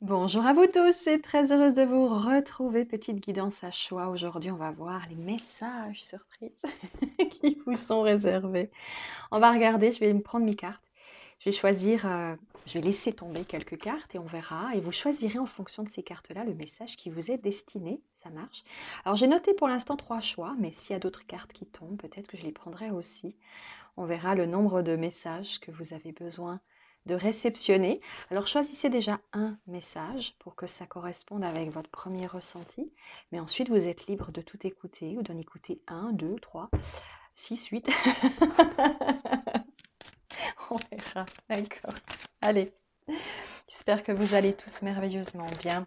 Bonjour à vous tous, c'est très heureuse de vous retrouver. Petite guidance à choix. Aujourd'hui, on va voir les messages surprises qui vous sont réservés. On va regarder, je vais me prendre mes cartes. Je vais choisir, je vais laisser tomber quelques cartes et on verra. Et vous choisirez en fonction de ces cartes-là le message qui vous est destiné. Ça marche. Alors, j'ai noté pour l'instant 3 choix, mais s'il y a d'autres cartes qui tombent, peut-être que je les prendrai aussi. On verra le nombre de messages que vous avez besoin de réceptionner. Alors choisissez déjà un message pour que ça corresponde avec votre premier ressenti. Mais ensuite, vous êtes libre de tout écouter ou d'en écouter 1, 2, 3, 6, 8. On verra. D'accord. Allez. J'espère que vous allez tous merveilleusement bien.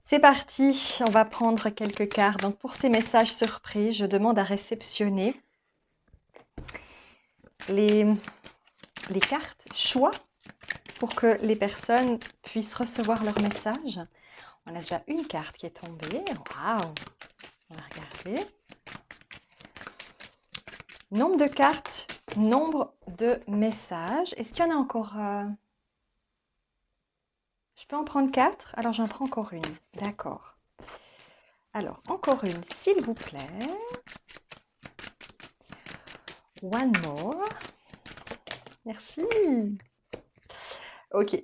C'est parti. On va prendre quelques cartes. Donc pour ces messages surprises, je demande à réceptionner les cartes choix pour que les personnes puissent recevoir leur message. On a déjà une carte qui est tombée. Waouh! On va regarder. Nombre de cartes, nombre de messages. Est-ce qu'il y en a encore Je peux en prendre 4? Alors j'en prends encore une. D'accord. Alors, encore une, s'il vous plaît. One more. Merci. Ok.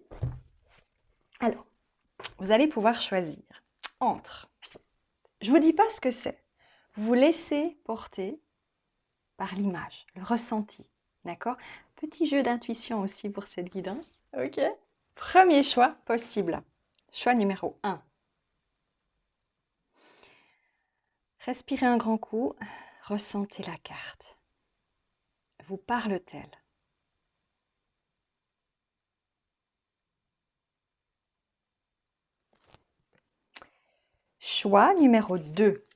Alors, vous allez pouvoir choisir entre. Je ne vous dis pas ce que c'est. Vous vous laissez porter par l'image, le ressenti. D'accord? Petit jeu d'intuition aussi pour cette guidance. Ok? Premier choix possible. Choix numéro 1. Respirez un grand coup. Ressentez la carte. Vous parle-t-elle? Choix numéro 2.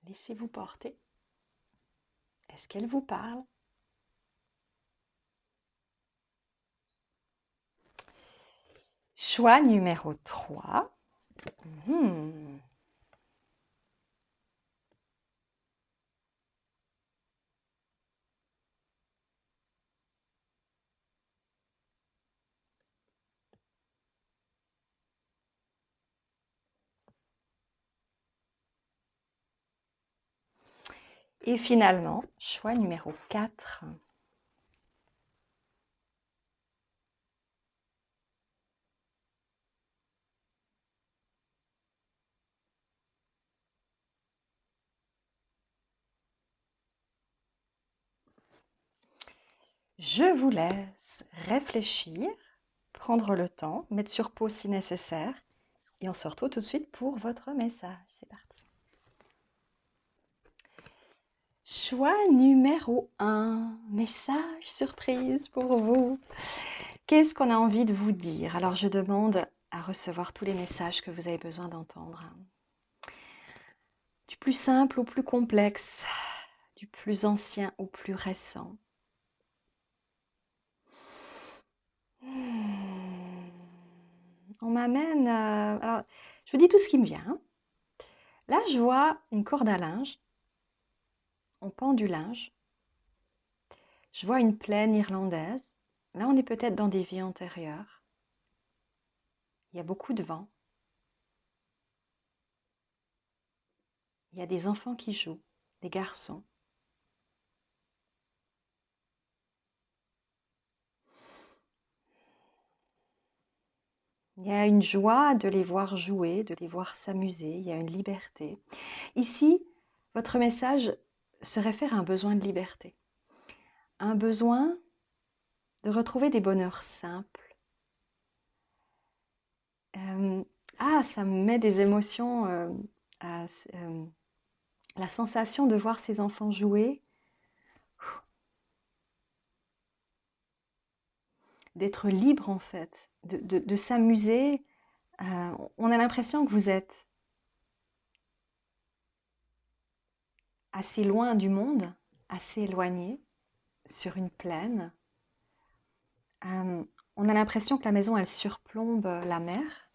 Laissez-vous porter. Est-ce qu'elle vous parle? Choix numéro 3. Et finalement, choix numéro 4. Je vous laisse réfléchir, prendre le temps, mettre sur pause si nécessaire. Et on se retrouve tout de suite pour votre message. C'est parti. Choix numéro 1. Message surprise pour vous. Qu'est-ce qu'on a envie de vous dire? Alors, je demande à recevoir tous les messages que vous avez besoin d'entendre. Du plus simple au plus complexe, du plus ancien au plus récent. On m'amène... alors, je vous dis tout ce qui me vient. Là, je vois une corde à linge. On pend du linge. Je vois une plaine irlandaise. Là, on est peut-être dans des vies antérieures. Il y a beaucoup de vent. Il y a des enfants qui jouent, des garçons. Il y a une joie de les voir jouer, de les voir s'amuser. Il y a une liberté. Ici, votre message se réfère à un besoin de liberté. Un besoin de retrouver des bonheurs simples. Ça me met des émotions la sensation de voir ces enfants jouer, d'être libre en fait, de s'amuser. On a l'impression que vous êtes assez loin du monde, assez éloigné, sur une plaine. On a l'impression que la maison, elle surplombe la mer.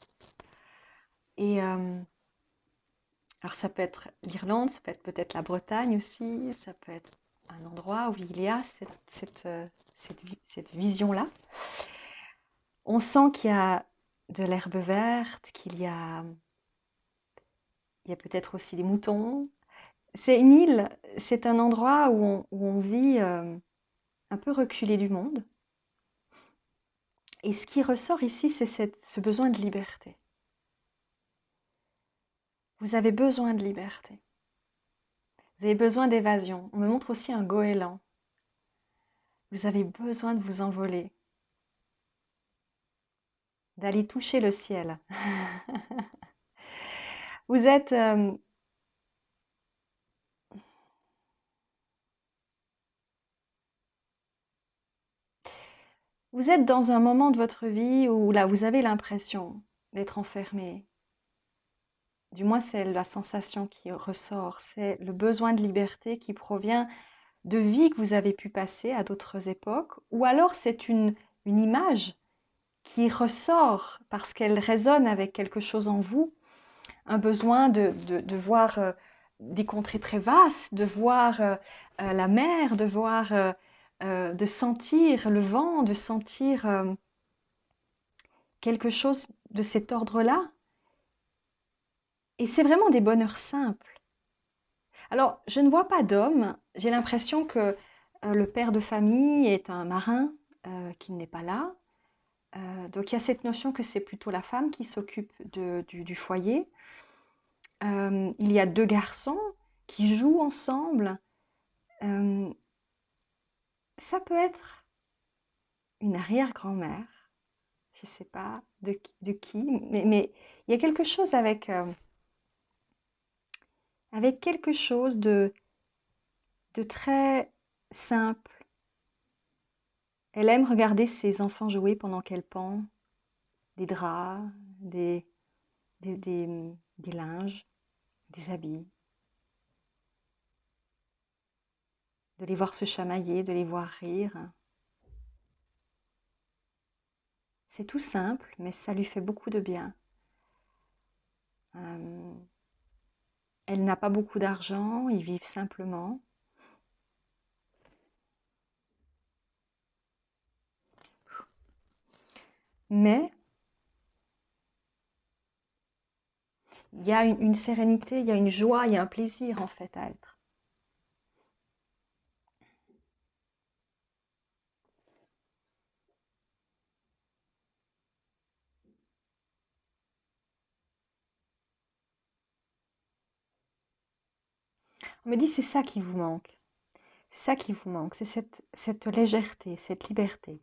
Et alors ça peut être l'Irlande, ça peut être peut-être la Bretagne aussi, ça peut être un endroit où il y a cette vision-là. On sent qu'il y a de l'herbe verte, il y a peut-être aussi des moutons. C'est une île, c'est un endroit où on vit un peu reculé du monde. Et ce qui ressort ici, c'est ce besoin de liberté. Vous avez besoin de liberté. Vous avez besoin d'évasion. On me montre aussi un goéland. Vous avez besoin de vous envoler, d'aller toucher le ciel. Vous êtes vous êtes dans un moment de votre vie où là, vous avez l'impression d'être enfermé. Du moins, c'est la sensation qui ressort. C'est le besoin de liberté qui provient de vies que vous avez pu passer à d'autres époques. Ou alors, c'est une image qui ressort parce qu'elle résonne avec quelque chose en vous. Un besoin de voir des contrées très vastes, de voir la mer, de sentir le vent, de sentir quelque chose de cet ordre-là. Et c'est vraiment des bonheurs simples. Alors, je ne vois pas d'homme. J'ai l'impression que le père de famille est un marin qui n'est pas là. Donc, il y a cette notion que c'est plutôt la femme qui s'occupe du foyer. Il y a 2 garçons qui jouent ensemble. Ça peut être une arrière-grand-mère, je ne sais pas de qui, mais il y a quelque chose avec quelque chose de très simple. Elle aime regarder ses enfants jouer pendant qu'elle pend des draps, des linges, des habits. De les voir se chamailler, de les voir rire. C'est tout simple, mais ça lui fait beaucoup de bien. Elle n'a pas beaucoup d'argent, ils vivent simplement. Mais il y a une sérénité, il y a une joie, il y a un plaisir en fait à être. On me dit c'est ça qui vous manque. C'est ça qui vous manque, c'est cette légèreté, cette liberté.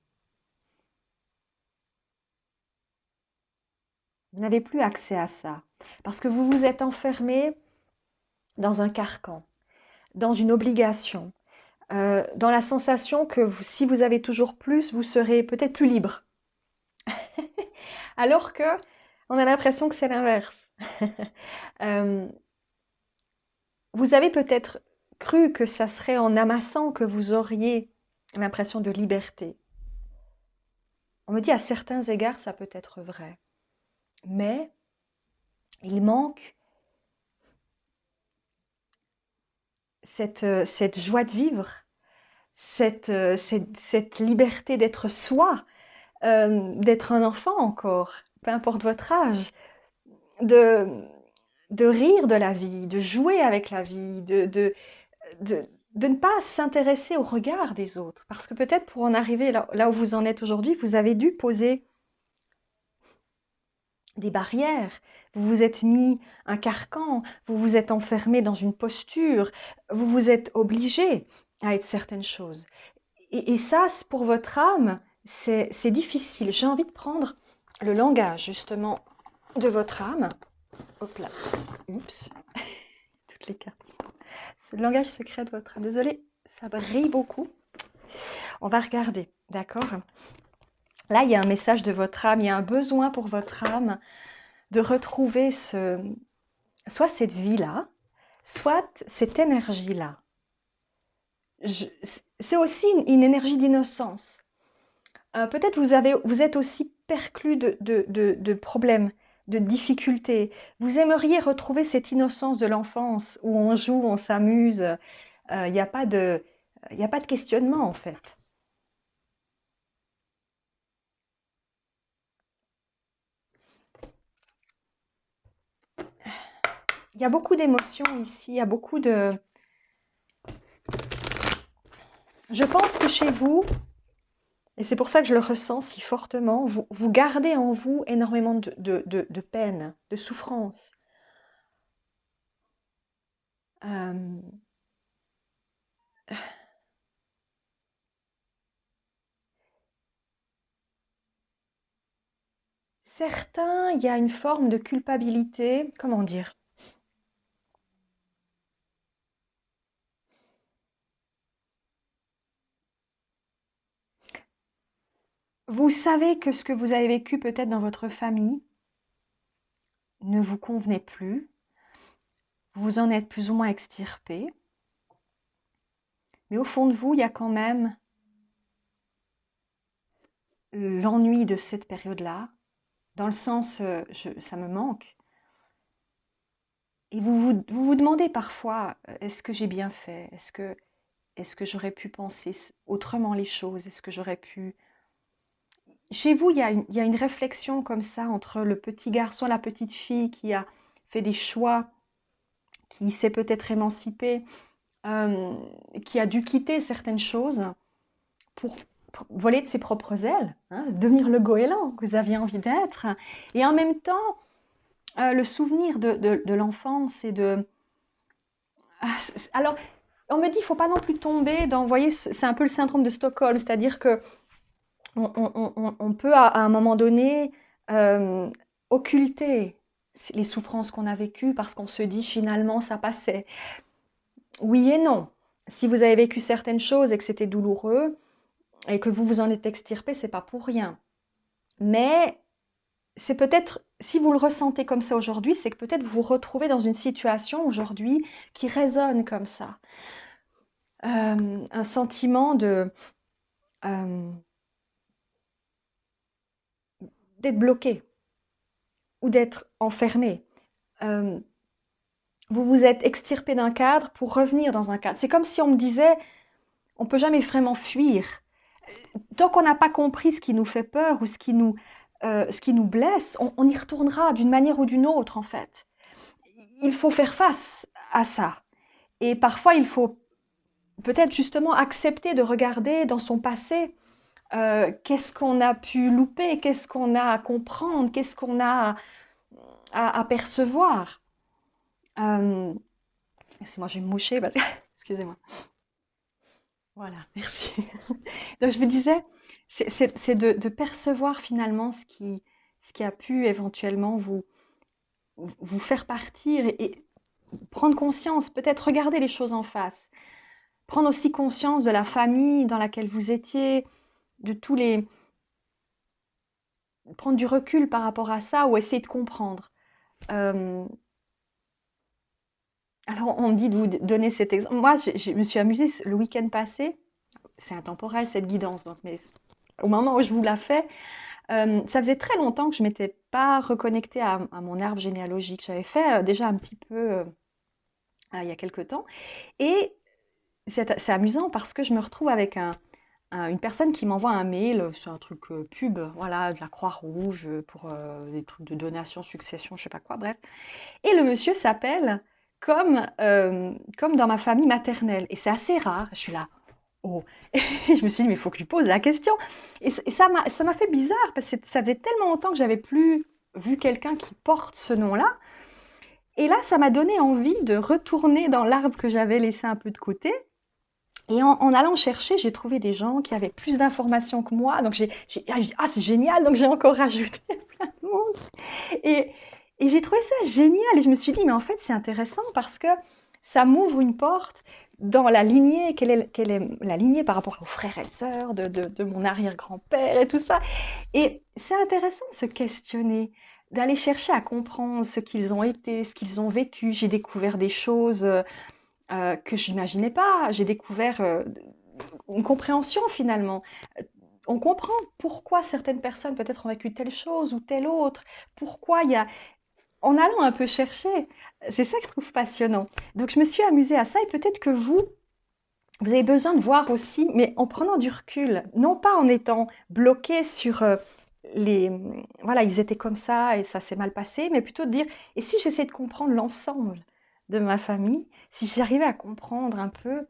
Vous n'avez plus accès à ça parce que vous vous êtes enfermé dans un carcan, dans une obligation, dans la sensation que si vous avez toujours plus, vous serez peut-être plus libre. Alors que on a l'impression que c'est l'inverse. Vous avez peut-être cru que ça serait en amassant que vous auriez l'impression de liberté. On me dit à certains égards, ça peut être vrai. Mais il manque cette joie de vivre, cette liberté d'être soi, d'être un enfant encore, peu importe votre âge, de rire de la vie, de jouer avec la vie, de ne pas s'intéresser au regard des autres. Parce que peut-être pour en arriver là où vous en êtes aujourd'hui, vous avez dû poser des barrières, vous vous êtes mis un carcan, vous vous êtes enfermé dans une posture, vous vous êtes obligé à être certaines choses. Et ça, pour votre âme, c'est difficile. J'ai envie de prendre le langage justement de votre âme. Hop là, oups, toutes les cartes. Ce langage secret de votre âme. Désolée, ça brille beaucoup. On va regarder, d'accord? Là, il y a un message de votre âme, il y a un besoin pour votre âme de retrouver soit cette vie-là, soit cette énergie-là. C'est aussi une énergie d'innocence. Peut-être vous êtes aussi perclus de problèmes, de difficultés. Vous aimeriez retrouver cette innocence de l'enfance où on joue, on s'amuse. Il n'y a pas de Il n'y a pas de questionnement en fait. Il y a beaucoup d'émotions ici, il y a beaucoup de... Je pense que chez vous, et c'est pour ça que je le ressens si fortement, vous gardez en vous énormément de peine, de souffrance. Euh, Certains, il y a une forme de culpabilité, comment dire? Vous savez que ce que vous avez vécu peut-être dans votre famille ne vous convenait plus, vous en êtes plus ou moins extirpé, mais au fond de vous, il y a quand même l'ennui de cette période-là, dans le sens, ça me manque. Et vous demandez parfois, est-ce que j'ai bien fait? Est-ce que j'aurais pu penser autrement les choses? Est-ce que j'aurais pu... Chez vous, il y a une réflexion comme ça entre le petit garçon, la petite fille qui a fait des choix, qui s'est peut-être émancipé, euh, qui a dû quitter certaines choses pour voler de ses propres ailes, hein, devenir le goéland que vous aviez envie d'être. Et en même temps, le souvenir de l'enfance et de... Ah, alors, on me dit, il ne faut pas non plus tomber dans, vous voyez, c'est un peu le syndrome de Stockholm, c'est-à-dire que on peut à un moment donné euh, occulter les souffrances qu'on a vécues parce qu'on se dit finalement ça passait. Oui et non. Si vous avez vécu certaines choses et que c'était douloureux et que vous vous en êtes extirpé, c'est pas pour rien. Mais c'est peut-être, si vous le ressentez comme ça aujourd'hui, c'est que peut-être vous vous retrouvez dans une situation aujourd'hui qui résonne comme ça. Un sentiment euh, d'être bloqué ou d'être enfermé. Euh, vous vous êtes extirpé d'un cadre pour revenir dans un cadre. C'est comme si on me disait, on ne peut jamais vraiment fuir. Tant qu'on n'a pas compris ce qui nous fait peur ou ce qui nous blesse, on y retournera d'une manière ou d'une autre, en fait. Il faut faire face à ça. Et parfois, il faut peut-être justement accepter de regarder dans son passé qu'est-ce qu'on a pu louper, qu'est-ce qu'on a à comprendre, qu'est-ce qu'on a à percevoir. Euh, Excusez-moi, je vais me moucher. Excusez-moi. Voilà, merci. Donc je me disais, c'est de percevoir finalement ce qui a pu éventuellement vous faire partir et prendre conscience, peut-être regarder les choses en face. Prendre aussi conscience de la famille dans laquelle vous étiez, de tous les... Prendre du recul par rapport à ça ou essayer de comprendre. Euh, alors on me dit de vous donner cet exemple. Moi, je me suis amusée le week-end passé. C'est intemporel cette guidance, donc, mais au moment où je vous la fais, ça faisait très longtemps que je ne m'étais pas reconnectée à mon arbre généalogique. J'avais fait déjà un petit peu il y a quelque temps. Et c'est amusant parce que je me retrouve avec une personne qui m'envoie un mail, c'est un truc pub, voilà, de la Croix-Rouge pour des trucs de donation, succession, je sais pas quoi, bref. Et le monsieur s'appelle comme dans ma famille maternelle. Et c'est assez rare. Je suis là, oh. Et je me suis dit, mais il faut que je lui pose la question. Et ça m'a fait bizarre parce que ça faisait tellement longtemps que j'avais plus vu quelqu'un qui porte ce nom-là. Et là, ça m'a donné envie de retourner dans l'arbre que j'avais laissé un peu de côté. Et en allant chercher, j'ai trouvé des gens qui avaient plus d'informations que moi. Donc ah, c'est génial, donc j'ai encore rajouté plein de monde. Et, et j'ai trouvé ça génial. Et je me suis dit, mais en fait, c'est intéressant parce que ça m'ouvre une porte dans la lignée, quelle est la lignée par rapport aux frères et sœurs de mon arrière-grand-père et tout ça. Et c'est intéressant de se questionner, d'aller chercher à comprendre ce qu'ils ont été, ce qu'ils ont vécu. J'ai découvert des choses que je n'imaginais pas. J'ai découvert une compréhension finalement. On comprend pourquoi certaines personnes peut-être ont vécu telle chose ou telle autre. Pourquoi il y a... En allant un peu chercher, c'est ça que je trouve passionnant. Donc je me suis amusée à ça et peut-être que vous, vous avez besoin de voir aussi, mais en prenant du recul, non pas en étant bloqué sur voilà, ils étaient comme ça et ça s'est mal passé, mais plutôt de dire, et si j'essaie de comprendre l'ensemble de ma famille, si j'arrivais à comprendre un peu,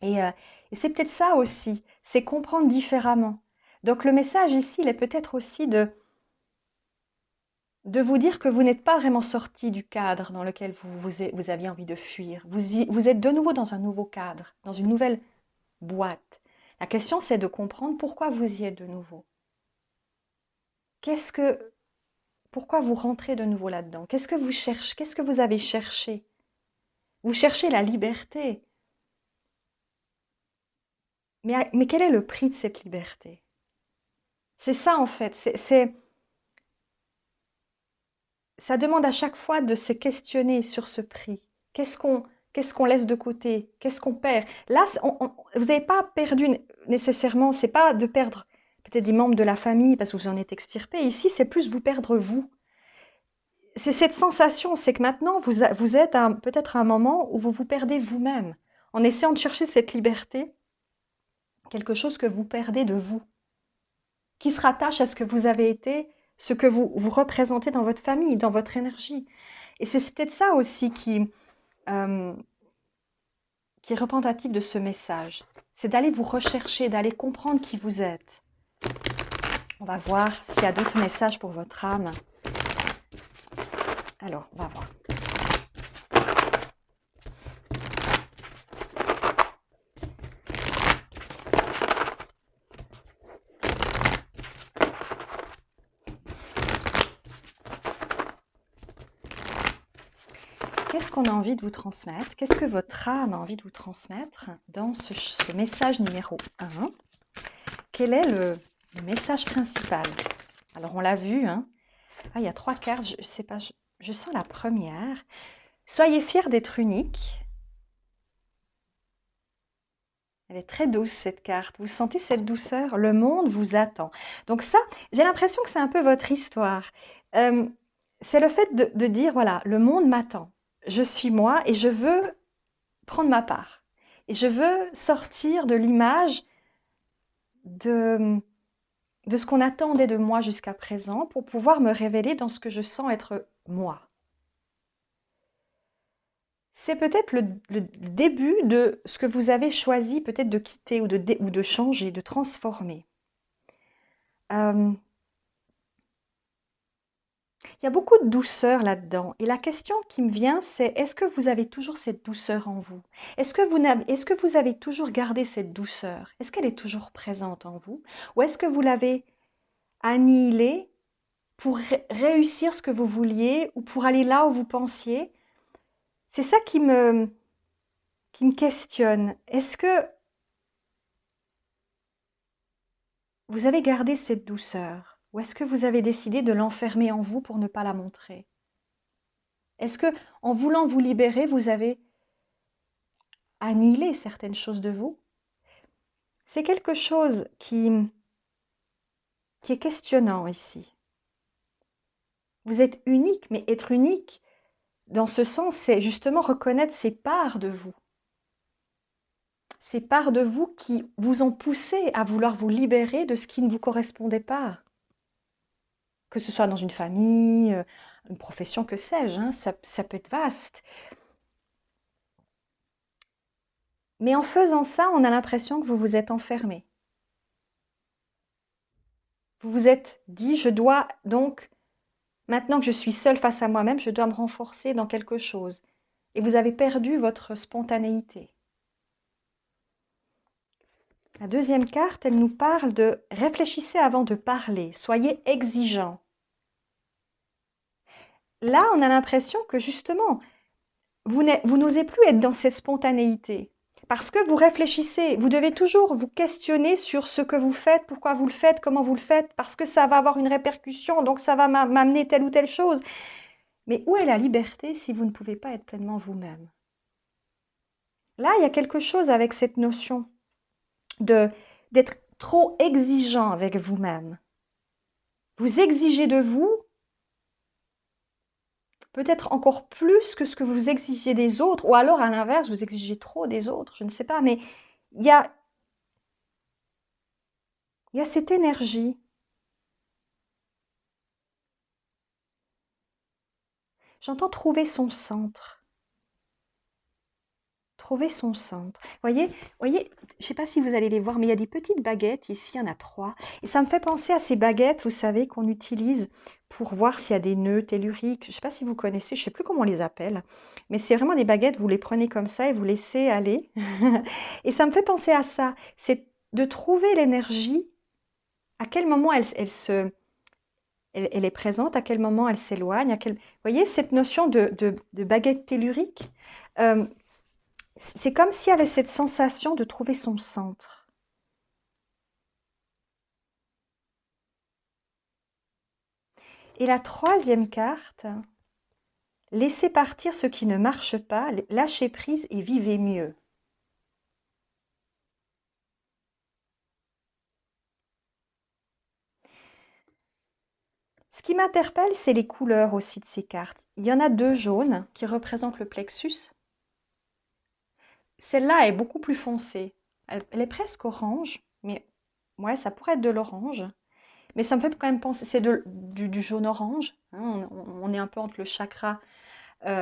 et, euh, et c'est peut-être ça aussi, c'est comprendre différemment. Donc le message ici, il est peut-être aussi de vous dire que vous n'êtes pas vraiment sorti du cadre dans lequel vous aviez envie de fuir. Vous êtes de nouveau dans un nouveau cadre, dans une nouvelle boîte. La question, c'est de comprendre pourquoi vous y êtes de nouveau. Pourquoi vous rentrez de nouveau là-dedans? Qu'est-ce que vous cherchez? Qu'est-ce que vous avez cherché? Vous cherchez la liberté. Mais quel est le prix de cette liberté? C'est ça en fait. Ça demande à chaque fois de se questionner sur ce prix. Qu'est-ce qu'on laisse de côté? Qu'est-ce qu'on perd? Là, vous n'avez pas perdu nécessairement, c'est pas de perdre peut-être des membres de la famille parce que vous en êtes extirpé. Ici, c'est plus vous perdre vous. C'est cette sensation, c'est que maintenant, vous êtes peut-être à un moment où vous vous perdez vous-même, en essayant de chercher cette liberté, quelque chose que vous perdez de vous, qui se rattache à ce que vous avez été, ce que vous représentez dans votre famille, dans votre énergie. Et c'est peut-être ça aussi euh, qui est représentatif de ce message. C'est d'aller vous rechercher, d'aller comprendre qui vous êtes. On va voir s'il y a d'autres messages pour votre âme. Alors, on va voir. Qu'est-ce qu'on a envie de vous transmettre? Qu'est-ce que votre âme a envie de vous transmettre dans ce message numéro 1? Quel est le message principal? Alors, on l'a vu, hein? Ah, il y a 3 cartes, je sais pas, je sens la première. Soyez fiers d'être unique. Elle est très douce, cette carte. Vous sentez cette douceur? Le monde vous attend. Donc ça, j'ai l'impression que c'est un peu votre histoire. C'est le fait de dire, voilà, le monde m'attend. Je suis moi et je veux prendre ma part. Et je veux sortir de l'image de ce qu'on attendait de moi jusqu'à présent pour pouvoir me révéler dans ce que je sens être moi. C'est peut-être le début de ce que vous avez choisi peut-être de quitter ou de changer, de transformer. Il y a beaucoup de douceur là-dedans. Et la question qui me vient, c'est est-ce que vous avez toujours cette douceur en vous? Est-ce que vous avez toujours gardé cette douceur? Est-ce qu'elle est toujours présente en vous? Ou est-ce que vous l'avez annihilée pour réussir ce que vous vouliez ou pour aller là où vous pensiez? C'est ça qui me questionne. Est-ce que vous avez gardé cette douceur? Ou est-ce que vous avez décidé de l'enfermer en vous pour ne pas la montrer? Est-ce que, en voulant vous libérer, vous avez annihilé certaines choses de vous? C'est quelque chose qui est questionnant ici. Vous êtes unique, mais être unique, dans ce sens, c'est justement reconnaître ces parts de vous. Ces parts de vous qui vous ont poussé à vouloir vous libérer de ce qui ne vous correspondait pas. Que ce soit dans une famille, une profession, que sais-je, hein, ça peut être vaste. Mais en faisant ça, on a l'impression que vous vous êtes enfermé. Vous vous êtes dit, je dois donc, maintenant que je suis seule face à moi-même, je dois me renforcer dans quelque chose. Et vous avez perdu votre spontanéité. La deuxième carte, elle nous parle de réfléchissez avant de parler, soyez exigeant. Là, on a l'impression que justement, vous n'osez plus être dans cette spontanéité. Parce que vous réfléchissez, vous devez toujours vous questionner sur ce que vous faites, pourquoi vous le faites, comment vous le faites, parce que ça va avoir une répercussion, donc ça va m'amener telle ou telle chose. Mais où est la liberté si vous ne pouvez pas être pleinement vous-même? Là, il y a quelque chose avec cette notion d'être trop exigeant avec vous-même. Vous exigez de vous peut-être encore plus que ce que vous exigez des autres, ou alors à l'inverse, vous exigez trop des autres, je ne sais pas, mais il y a, il y a cette énergie. J'entends trouver son centre. Trouver son centre. Voyez, je ne sais pas si vous allez les voir, mais il y a des petites baguettes ici, il y en a 3. Et ça me fait penser à ces baguettes, vous savez, qu'on utilise pour voir s'il y a des nœuds telluriques. Je ne sais pas si vous connaissez, je ne sais plus comment on les appelle. Mais c'est vraiment des baguettes, vous les prenez comme ça et vous laissez aller. Et ça me fait penser à ça. C'est de trouver l'énergie, à quel moment elle est présente, à quel moment elle s'éloigne. Vous voyez, cette notion de baguette tellurique, c'est comme s'il y avait cette sensation de trouver son centre. Et la troisième carte, laissez partir ce qui ne marche pas, lâchez prise et vivez mieux. Ce qui m'interpelle, c'est les couleurs aussi de ces cartes. Il y en a 2 jaunes qui représentent le plexus. Celle-là est beaucoup plus foncée. Elle est presque orange, mais ouais, ça pourrait être de l'orange. Mais ça me fait quand même penser, c'est du jaune-orange. Hein, on est un peu entre le chakra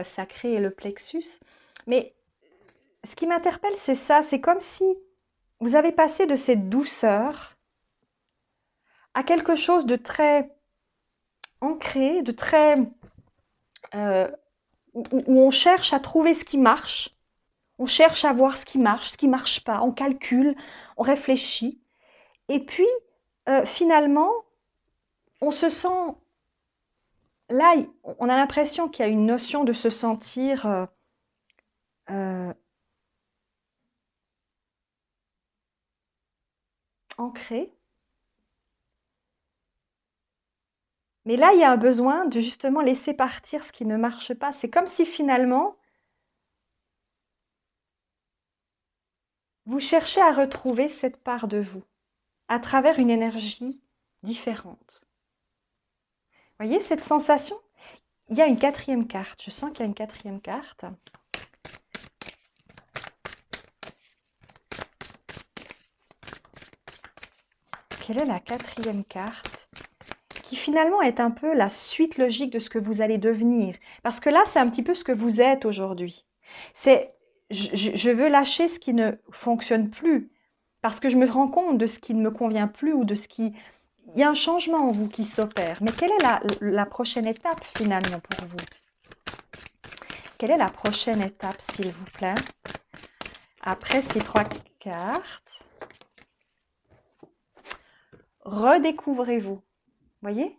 sacré et le plexus. Mais ce qui m'interpelle, c'est ça. C'est comme si vous avez passé de cette douceur à quelque chose de très ancré, de très... où on cherche à trouver ce qui marche. On cherche à voir ce qui marche pas. On calcule, on réfléchit. Et puis, finalement, on se sent... Là, on a l'impression qu'il y a une notion de se sentir ancré. Mais là, il y a un besoin de justement laisser partir ce qui ne marche pas. C'est comme si finalement, vous cherchez à retrouver cette part de vous à travers une énergie différente. Vous voyez cette sensation? Il y a une 4e carte. Je sens qu'il y a une 4e carte. Quelle est la 4e carte? Qui finalement est un peu la suite logique de ce que vous allez devenir. Parce que là, c'est un petit peu ce que vous êtes aujourd'hui. C'est, je veux lâcher ce qui ne fonctionne plus. Parce que je me rends compte de ce qui ne me convient plus ou de ce qui... Il y a un changement en vous qui s'opère. Mais quelle est la prochaine étape finalement pour vous? Quelle est la prochaine étape, s'il vous plaît? Après ces 3 cartes, redécouvrez-vous. Voyez?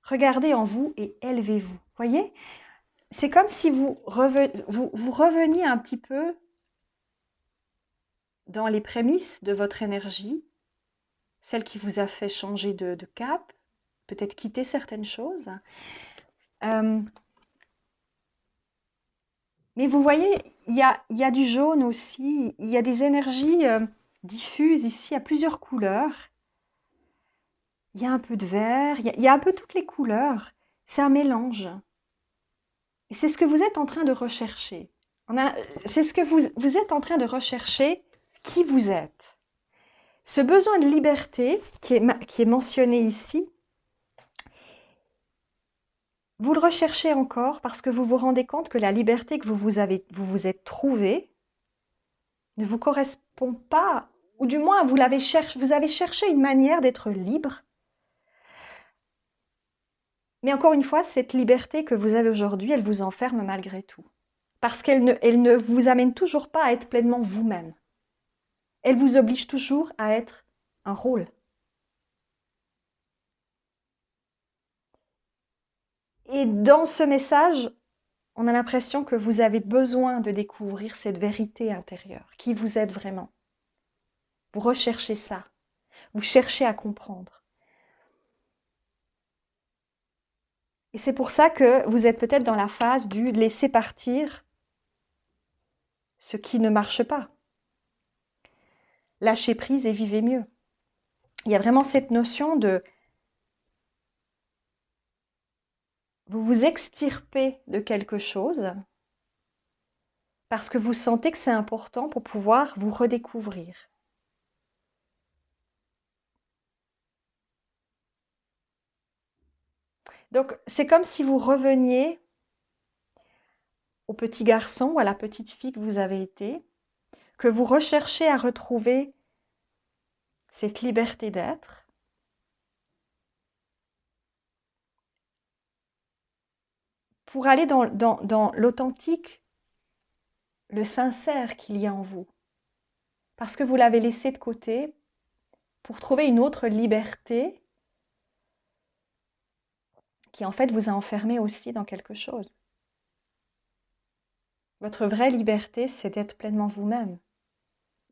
Regardez en vous et élevez-vous. Voyez? C'est comme si vous reveniez un petit peu dans les prémices de votre énergie, celle qui vous a fait changer de cap, peut-être quitter certaines choses. Mais vous voyez, il y a du jaune aussi, il y a des énergies diffuses ici à plusieurs couleurs. Il y a un peu de vert, il y a un peu toutes les couleurs. C'est un mélange. Et c'est ce que vous êtes en train de rechercher. C'est ce que vous êtes en train de rechercher, qui vous êtes. Ce besoin de liberté qui est mentionné ici, vous le recherchez encore parce que vous vous rendez compte que la liberté que vous vous êtes trouvée ne vous correspond pas, ou du moins vous avez cherché une manière d'être libre. Mais encore une fois, cette liberté que vous avez aujourd'hui, elle vous enferme malgré tout. Parce qu'elle ne vous amène toujours pas à être pleinement vous-même. Elle vous oblige toujours à être un rôle. Et dans ce message, on a l'impression que vous avez besoin de découvrir cette vérité intérieure, qui vous êtes vraiment. Vous recherchez ça, vous cherchez à comprendre. Et c'est pour ça que vous êtes peut-être dans la phase du laisser partir ce qui ne marche pas. Lâchez prise et vivez mieux. il y a vraiment cette notion de vous vous extirpez de quelque chose parce que vous sentez que c'est important pour pouvoir vous redécouvrir. Donc, c'est comme si vous reveniez au petit garçon ou à la petite fille que vous avez été, que vous recherchez à retrouver cette liberté d'être, pour aller dans l'authentique, le sincère qu'il y a en vous. Parce que vous l'avez laissé de côté pour trouver une autre liberté qui en fait vous a enfermé aussi dans quelque chose. Votre vraie liberté, c'est d'être pleinement vous-même.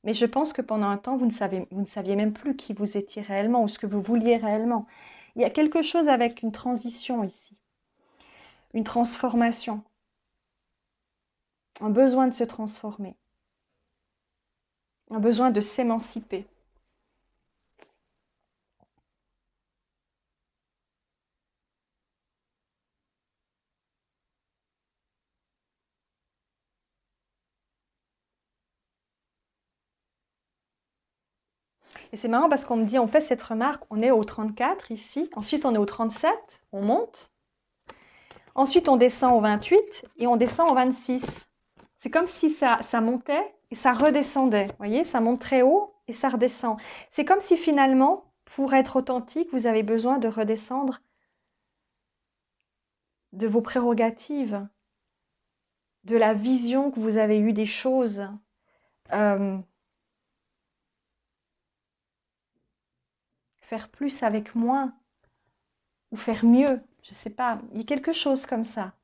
Mais je pense que pendant un temps, vous ne saviez même plus qui vous étiez réellement ou ce que vous vouliez réellement. Il y a quelque chose avec une transition ici, une transformation, un besoin de se transformer, un besoin de s'émanciper. Et c'est marrant parce qu'on me dit, on fait cette remarque, on est au 34 ici, ensuite on est au 37, on monte, ensuite on descend au 28 et on descend au 26. C'est comme si ça montait et ça redescendait, vous voyez, ça monte très haut et ça redescend. C'est comme si finalement, pour être authentique, vous avez besoin de redescendre de vos prérogatives, de la vision que vous avez eue des choses. Euh, faire plus avec moins ou faire mieux, je ne sais pas, il y a quelque chose comme ça.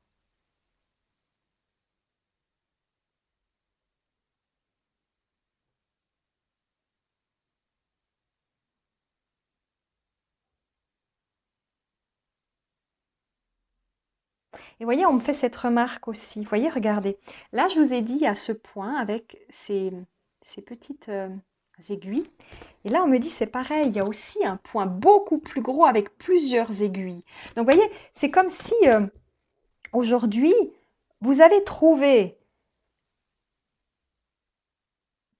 Et voyez, on me fait cette remarque aussi. Vous voyez, regardez. Là, je vous ai dit à ce point avec ces petites aiguilles. Et là, on me dit c'est pareil. Il y a aussi un point beaucoup plus gros avec plusieurs aiguilles. Donc, vous voyez, c'est comme si aujourd'hui, vous avez trouvé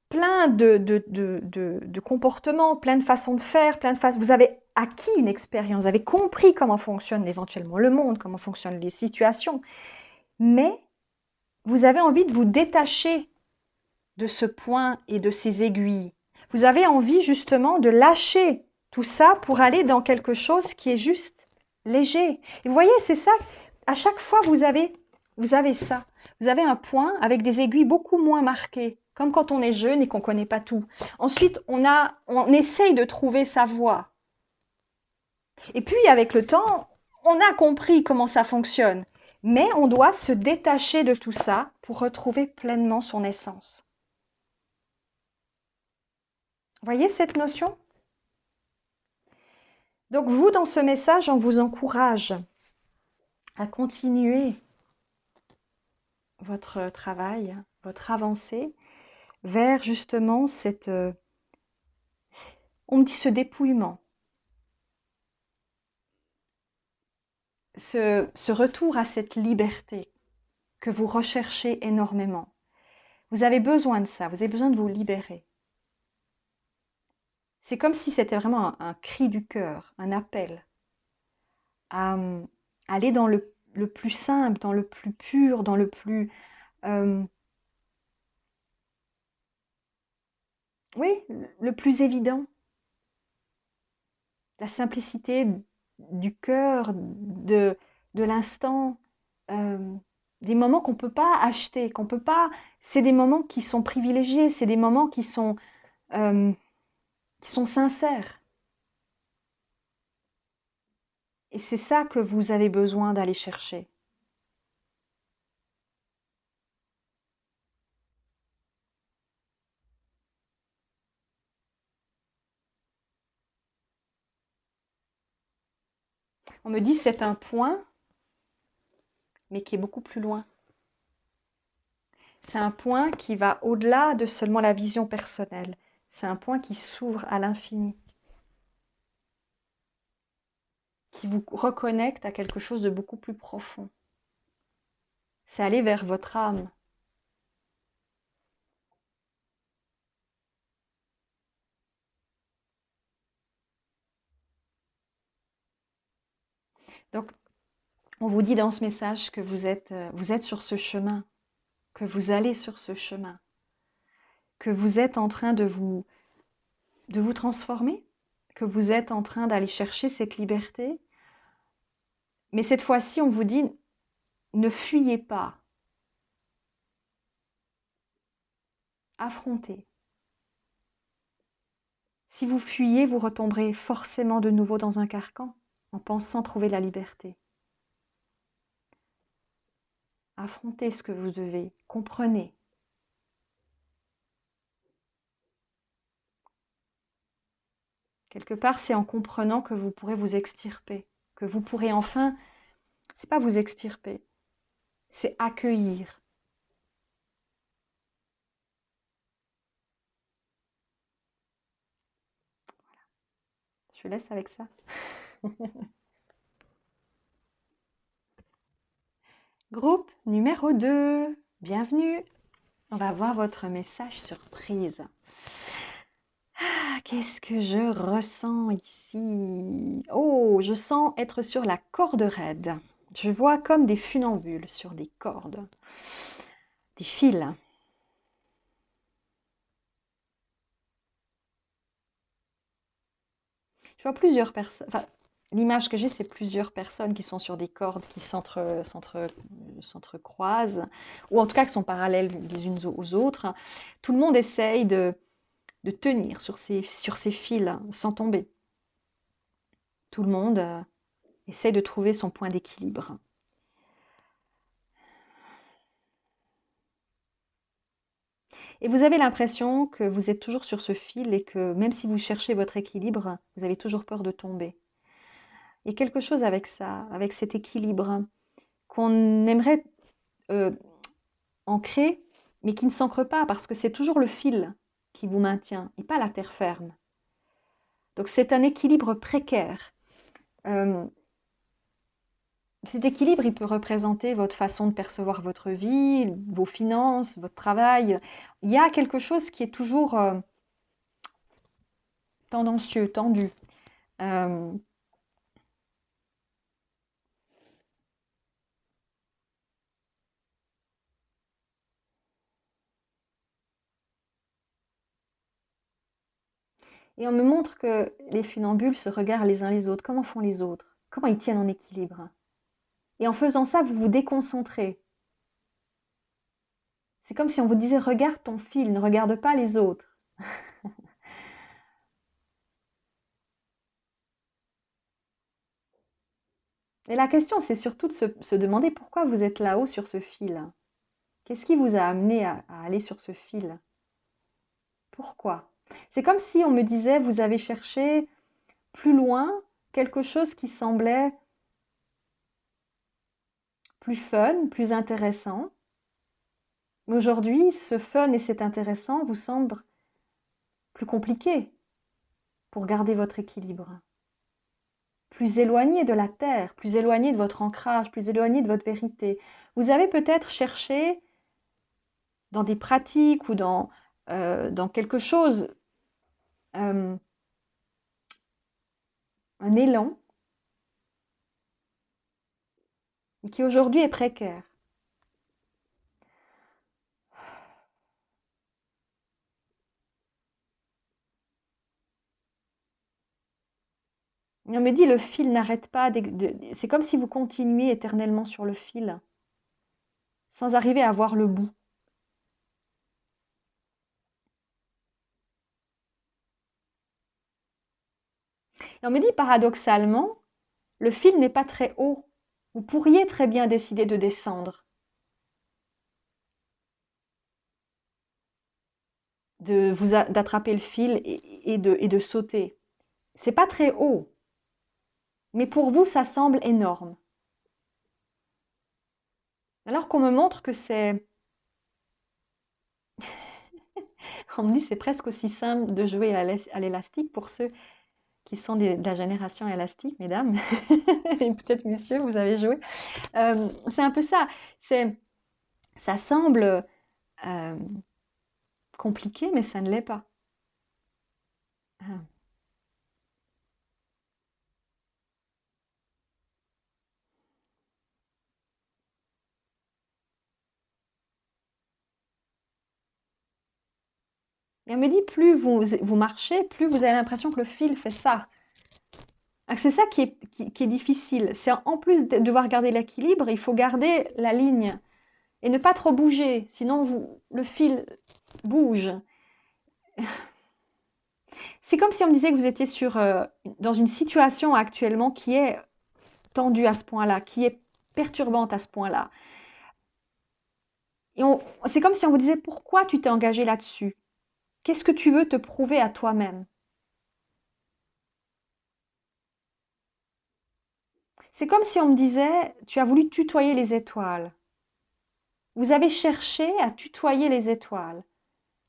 plein de comportements, plein de façons de faire, plein de façons. Vous avez acquis une expérience, vous avez compris comment fonctionne éventuellement le monde, comment fonctionnent les situations. Mais vous avez envie de vous détacher de ce point et de ces aiguilles. Vous avez envie justement de lâcher tout ça pour aller dans quelque chose qui est juste léger. Et vous voyez, c'est ça, à chaque fois vous avez ça. Vous avez un point avec des aiguilles beaucoup moins marquées, comme quand on est jeune et qu'on ne connaît pas tout. Ensuite, on essaye de trouver sa voie. Et puis, avec le temps, on a compris comment ça fonctionne. Mais on doit se détacher de tout ça pour retrouver pleinement son essence. Voyez cette notion? Donc vous, dans ce message, on vous encourage à continuer votre travail, votre avancée vers justement cette, on me dit ce dépouillement, ce retour à cette liberté que vous recherchez énormément. Vous avez besoin de ça, vous avez besoin de vous libérer. C'est comme si c'était vraiment un cri du cœur, un appel à aller dans le plus simple, dans le plus pur, dans le plus... oui, le plus évident. La simplicité du cœur, de l'instant, des moments qu'on ne peut pas acheter, qu'on peut pas... C'est des moments qui sont privilégiés, c'est des moments qui sont sincères. Et c'est ça que vous avez besoin d'aller chercher. On me dit c'est un point, mais qui est beaucoup plus loin. C'est un point qui va au-delà de seulement la vision personnelle. C'est un point qui s'ouvre à l'infini. qui vous reconnecte à quelque chose de beaucoup plus profond. C'est aller vers votre âme. Donc, on vous dit dans ce message que vous êtes sur ce chemin, que vous allez sur ce chemin, que vous êtes en train de vous transformer, que vous êtes en train d'aller chercher cette liberté. Mais cette fois-ci, on vous dit, ne fuyez pas, affrontez. Si vous fuyez, vous retomberez forcément de nouveau dans un carcan en pensant trouver la liberté. Affrontez ce que vous devez, comprenez. Quelque part, c'est en comprenant que vous pourrez vous extirper, que vous pourrez enfin, c'est pas vous extirper, c'est accueillir. Je vous laisse avec ça. Groupe numéro 2, bienvenue. On va voir votre message surprise. Ah, qu'est-ce que je ressens ici? Oh, je sens être sur la corde raide. Je vois comme des funambules sur des cordes, des fils. Je vois plusieurs personnes. Enfin, l'image que j'ai, c'est plusieurs personnes qui sont sur des cordes qui s'entrecroisent, ou en tout cas qui sont parallèles les unes aux autres. Tout le monde essaye de tenir sur ces fils sans tomber. Tout le monde essaye de trouver son point d'équilibre. Et vous avez l'impression que vous êtes toujours sur ce fil et que même si vous cherchez votre équilibre, vous avez toujours peur de tomber. Il y a quelque chose avec ça, avec cet équilibre qu'on aimerait ancrer, mais qui ne s'ancre pas parce que c'est toujours le fil qui vous maintient et pas la terre ferme. Donc c'est un équilibre précaire. Cet équilibre, il peut représenter votre façon de percevoir votre vie, vos finances, votre travail. Il y a quelque chose qui est toujours tendancieux, tendu. Et on me montre que les funambules se regardent les uns les autres. Comment font les autres? Comment ils tiennent en équilibre? Et en faisant ça, vous vous déconcentrez. C'est comme si on vous disait, regarde ton fil, ne regarde pas les autres. Et la question, c'est surtout de se demander pourquoi vous êtes là-haut sur ce fil. Qu'est-ce qui vous a amené à aller sur ce fil? Pourquoi? C'est comme si on me disait, vous avez cherché plus loin quelque chose qui semblait plus fun, plus intéressant. Mais aujourd'hui, ce fun et cet intéressant vous semblent plus compliqués pour garder votre équilibre. Plus éloigné de la terre, plus éloigné de votre ancrage, plus éloigné de votre vérité. Vous avez peut-être cherché dans des pratiques ou dans quelque chose, un élan qui aujourd'hui est précaire. Et on me dit le fil n'arrête pas, c'est comme si vous continuiez éternellement sur le fil, sans arriver à voir le bout. Et on me dit paradoxalement, le fil n'est pas très haut. Vous pourriez très bien décider de descendre, d'attraper le fil et de sauter. C'est pas très haut, mais pour vous, ça semble énorme. Alors qu'on me montre que c'est... On me dit c'est presque aussi simple de jouer à l'élastique pour ceux qui sont de la génération élastique, mesdames, et peut-être messieurs, vous avez joué. C'est un peu ça. Ça semble compliqué, mais ça ne l'est pas. Ah. Et elle me dit, plus vous marchez, plus vous avez l'impression que le fil fait ça. C'est ça qui est difficile. C'est en plus de devoir garder l'équilibre, il faut garder la ligne et ne pas trop bouger, sinon le fil bouge. C'est comme si on me disait que vous étiez dans une situation actuellement qui est tendue à ce point-là, qui est perturbante à ce point-là. Et c'est comme si on vous disait pourquoi tu t'es engagé là-dessus. Qu'est-ce que tu veux te prouver à toi-même? C'est comme si on me disait tu as voulu tutoyer les étoiles. Vous avez cherché à tutoyer les étoiles,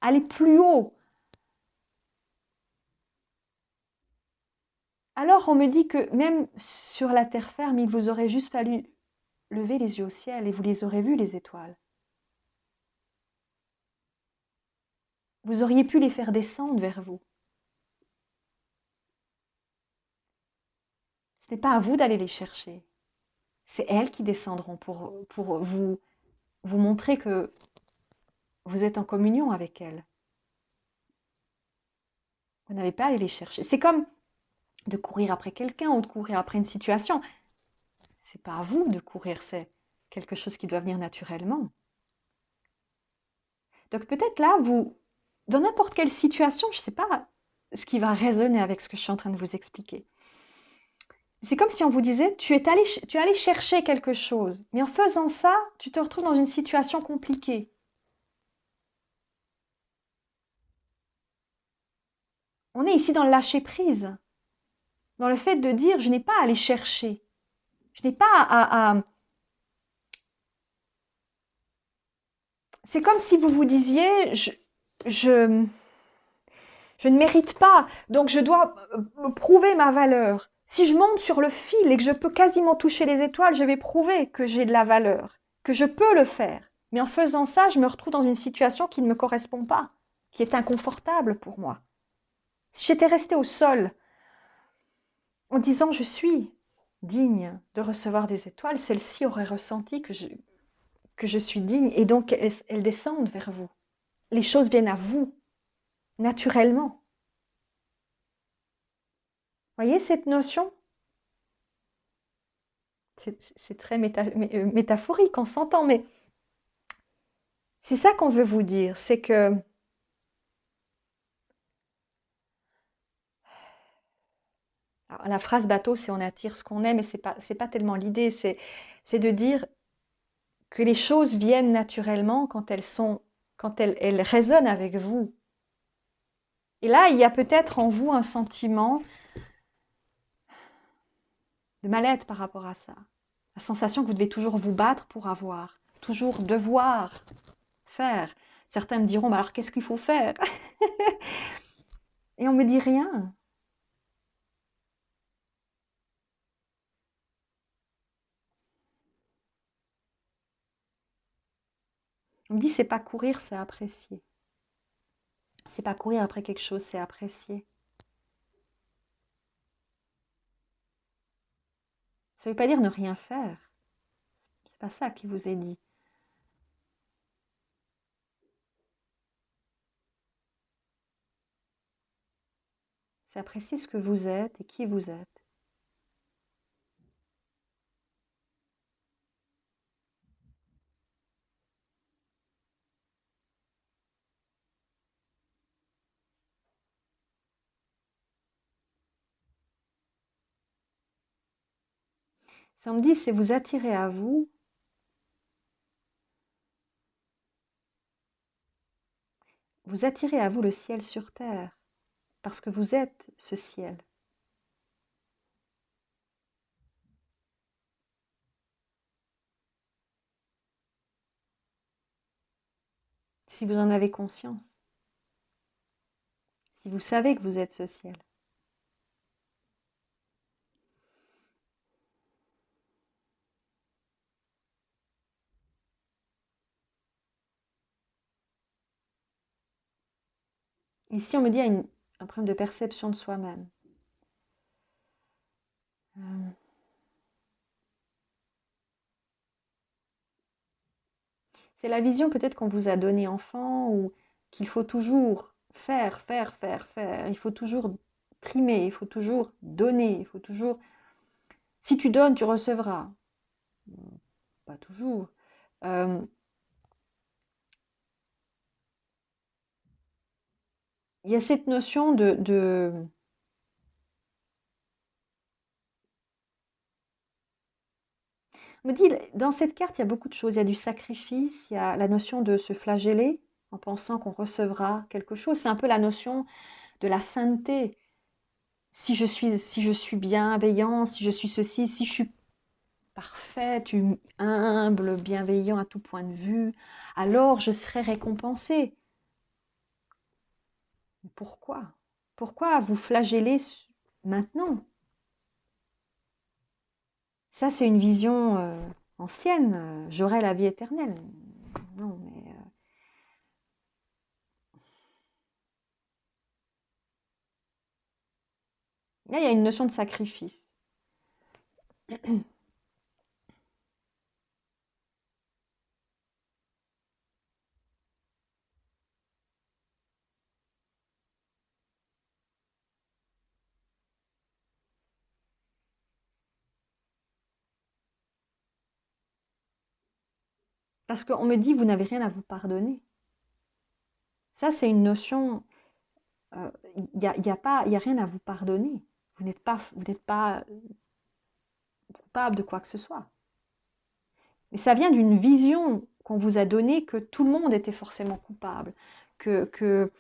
aller plus haut. Alors on me dit que même sur la terre ferme, il vous aurait juste fallu lever les yeux au ciel et vous les aurez vues, les étoiles. Vous auriez pu les faire descendre vers vous. Ce n'est pas à vous d'aller les chercher. C'est elles qui descendront pour vous montrer que vous êtes en communion avec elles. Vous n'avez pas à aller les chercher. C'est comme de courir après quelqu'un ou de courir après une situation. C'est pas à vous de courir, c'est quelque chose qui doit venir naturellement. Donc peut-être là, dans n'importe quelle situation, je ne sais pas ce qui va résonner avec ce que je suis en train de vous expliquer. C'est comme si on vous disait, tu es allé chercher quelque chose, mais en faisant ça, tu te retrouves dans une situation compliquée. On est ici dans le lâcher-prise, dans le fait de dire, je n'ai pas à aller chercher, je n'ai pas à... C'est comme si vous vous disiez, je ne mérite pas, donc je dois me prouver ma valeur. Si je monte sur le fil et que je peux quasiment toucher les étoiles, je vais prouver que j'ai de la valeur, que je peux le faire. Mais en faisant ça, je me retrouve dans une situation qui ne me correspond pas, qui est inconfortable pour moi. Si j'étais restée au sol en disant je suis digne de recevoir des étoiles, celle-ci aurait ressenti que je suis digne et donc elles descendent vers vous. Les choses viennent à vous, naturellement. Voyez cette notion? C'est très métaphorique, on s'entend, mais c'est ça qu'on veut vous dire, c'est que alors, la phrase bateau, c'est on attire ce qu'on est, mais c'est pas tellement l'idée, c'est de dire que les choses viennent naturellement quand elles résonnent avec vous. Et là, il y a peut-être en vous un sentiment de mal-être par rapport à ça. La sensation que vous devez toujours vous battre pour avoir, toujours devoir faire. Certains me diront, alors qu'est-ce qu'il faut faire? Et on me dit rien. On me dit, c'est pas courir, c'est apprécier. C'est pas courir après quelque chose, c'est apprécier. Ça veut pas dire ne rien faire. C'est pas ça qui vous est dit. C'est apprécier ce que vous êtes et qui vous êtes. Si on me dit, c'est vous attirer à vous, vous attirez à vous le ciel sur terre, parce que vous êtes ce ciel. Si vous en avez conscience, si vous savez que vous êtes ce ciel. Ici, on me dit qu'il y a un problème de perception de soi-même. C'est la vision peut-être qu'on vous a donnée enfant ou qu'il faut toujours faire, faire, faire, faire. Il faut toujours trimer, il faut toujours donner, il faut toujours... Si tu donnes, tu recevras. Pas toujours. Euh, Il y a cette notion de... On me dit, dans cette carte, il y a beaucoup de choses. Il y a du sacrifice, il y a la notion de se flageller en pensant qu'on recevra quelque chose. C'est un peu la notion de la sainteté. Si je suis bienveillant, si je suis ceci, si je suis parfait, humble, bienveillant à tout point de vue, alors je serai récompensé. Mais pourquoi? Pourquoi vous flageller maintenant? Ça, c'est une vision ancienne. J'aurai la vie éternelle. Non, mais là, il y a une notion de sacrifice. Parce qu'on me dit, vous n'avez rien à vous pardonner. Ça, c'est une notion. Il y a rien à vous pardonner. Vous n'êtes pas coupable de quoi que ce soit. Mais ça vient d'une vision qu'on vous a donnée que tout le monde était forcément coupable, que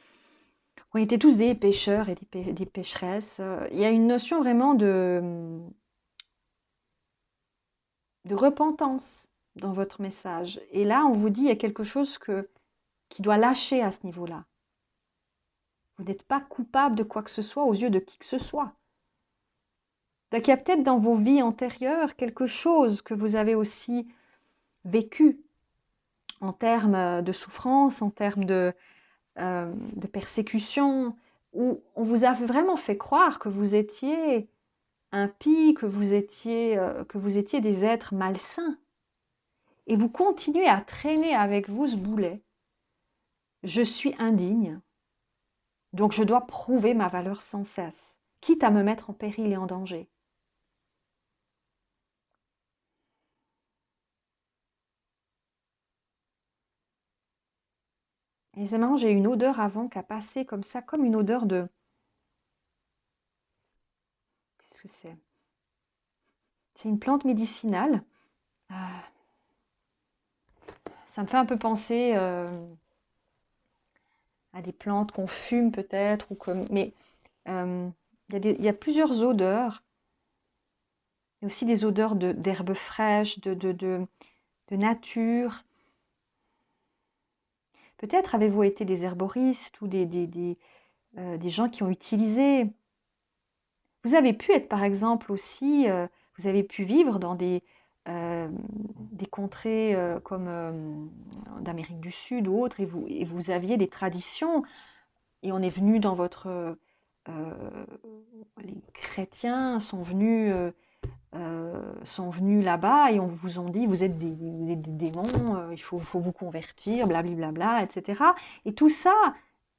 on était tous des pécheurs et des pécheresses. Il y a une notion vraiment de repentance dans votre message. Et là, on vous dit il y a quelque chose qui doit lâcher à ce niveau-là. Vous n'êtes pas coupable de quoi que ce soit aux yeux de qui que ce soit. Donc il y a peut-être dans vos vies antérieures quelque chose que vous avez aussi vécu en termes de souffrance, en termes de persécution, où on vous a vraiment fait croire que vous étiez impie, que vous étiez des êtres malsains. Et vous continuez à traîner avec vous ce boulet. Je suis indigne, donc je dois prouver ma valeur sans cesse, quitte à me mettre en péril et en danger. Et c'est marrant, j'ai une odeur avant qui a passé comme ça, comme une odeur de... Qu'est-ce que c'est? C'est une plante médicinale. Ah, ça me fait un peu penser à des plantes qu'on fume peut-être, ou comme... mais il y a plusieurs odeurs. Il y a aussi des odeurs d'herbes fraîches, de nature. Peut-être avez-vous été des herboristes ou des gens qui ont utilisé. Vous avez pu être, par exemple, aussi, vous avez pu vivre dans des contrées comme d'Amérique du Sud ou autres, et vous aviez des traditions, et on est venu dans les chrétiens sont venus là-bas et on vous ont dit, vous êtes des démons, faut vous convertir, blablabla, etc. Et tout ça,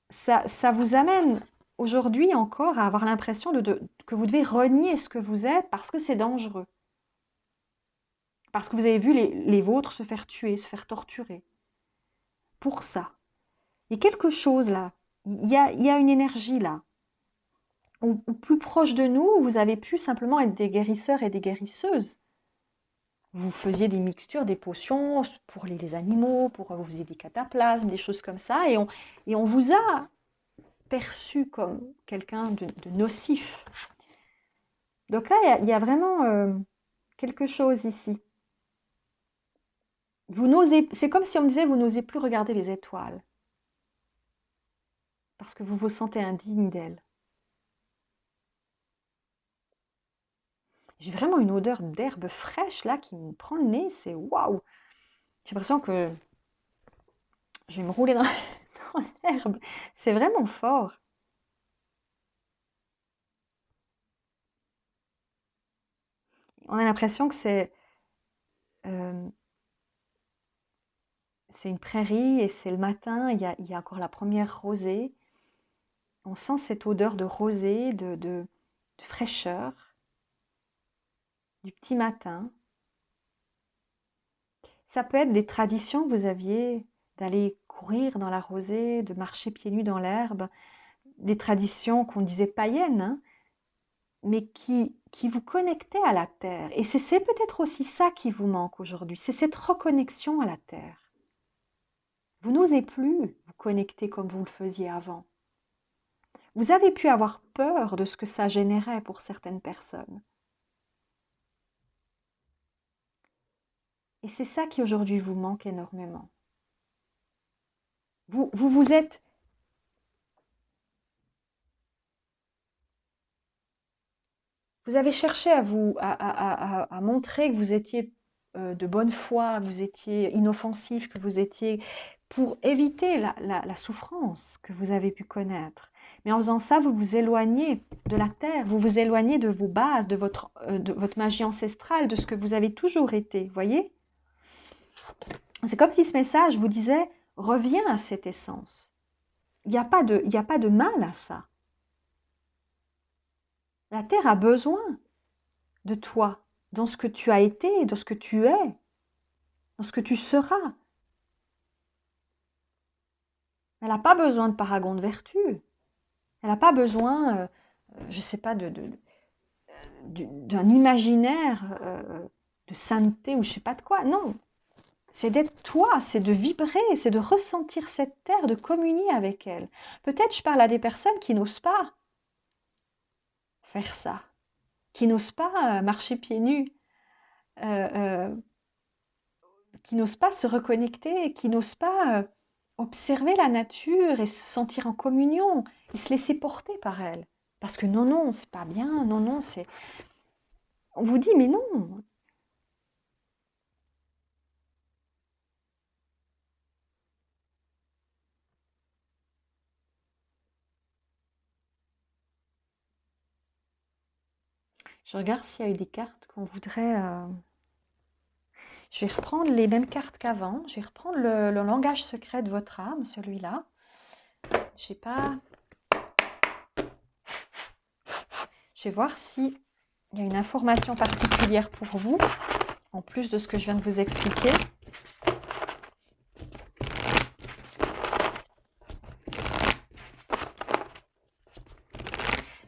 ça vous amène aujourd'hui encore à avoir l'impression que vous devez renier ce que vous êtes parce que c'est dangereux. Parce que vous avez vu les vôtres se faire tuer, se faire torturer. Pour ça. Il y a quelque chose là. Il y a une énergie là. Ou plus proche de nous, vous avez pu simplement être des guérisseurs et des guérisseuses. Vous faisiez des mixtures, des potions pour les animaux, vous faisiez des cataplasmes, des choses comme ça, et on vous a perçu comme quelqu'un de nocif. Donc là, il y a vraiment quelque chose ici. C'est comme si on me disait, vous n'osez plus regarder les étoiles, parce que vous vous sentez indigne d'elles. J'ai vraiment une odeur d'herbe fraîche là qui me prend le nez, c'est waouh! J'ai l'impression que je vais me rouler dans dans l'herbe. C'est vraiment fort. On a l'impression que euh, c'est une prairie et c'est le matin, il y a encore la première rosée. On sent cette odeur de rosée, de fraîcheur, du petit matin. Ça peut être des traditions que vous aviez d'aller courir dans la rosée, de marcher pieds nus dans l'herbe, des traditions qu'on disait païennes, hein, mais qui vous connectaient à la terre. Et c'est peut-être aussi ça qui vous manque aujourd'hui, c'est cette reconnexion à la terre. Vous n'osez plus vous connecter comme vous le faisiez avant. Vous avez pu avoir peur de ce que ça générait pour certaines personnes. Et c'est ça qui aujourd'hui vous manque énormément. Vous êtes... Vous avez cherché à montrer que vous étiez de bonne foi, que vous étiez inoffensif, que vous étiez pour éviter la souffrance que vous avez pu connaître. Mais en faisant ça, vous vous éloignez de la terre, vous vous éloignez de vos bases, de votre magie ancestrale, de ce que vous avez toujours été, voyez? C'est comme si ce message vous disait, reviens à cette essence. Il n'y a pas de mal à ça. La terre a besoin de toi, dans ce que tu as été, dans ce que tu es, dans ce que tu seras. Elle n'a pas besoin de paragon de vertu. Elle n'a pas besoin, je ne sais pas, d'un imaginaire de sainteté ou je ne sais pas de quoi. Non, c'est d'être toi, c'est de vibrer, c'est de ressentir cette terre, de communier avec elle. Peut-être je parle à des personnes qui n'osent pas faire ça, qui n'osent pas marcher pieds nus, euh, euh, qui n'osent pas se reconnecter, qui n'osent pas observer la nature et se sentir en communion et se laisser porter par elle. Parce que non, non, c'est pas bien, non, non, c'est... On vous dit, mais non. Je regarde s'il y a eu des cartes qu'on voudrait... Je vais reprendre les mêmes cartes qu'avant. Je vais reprendre le langage secret de votre âme, celui-là. Je sais pas... Je vais voir s'il y a une information particulière pour vous, en plus de ce que je viens de vous expliquer.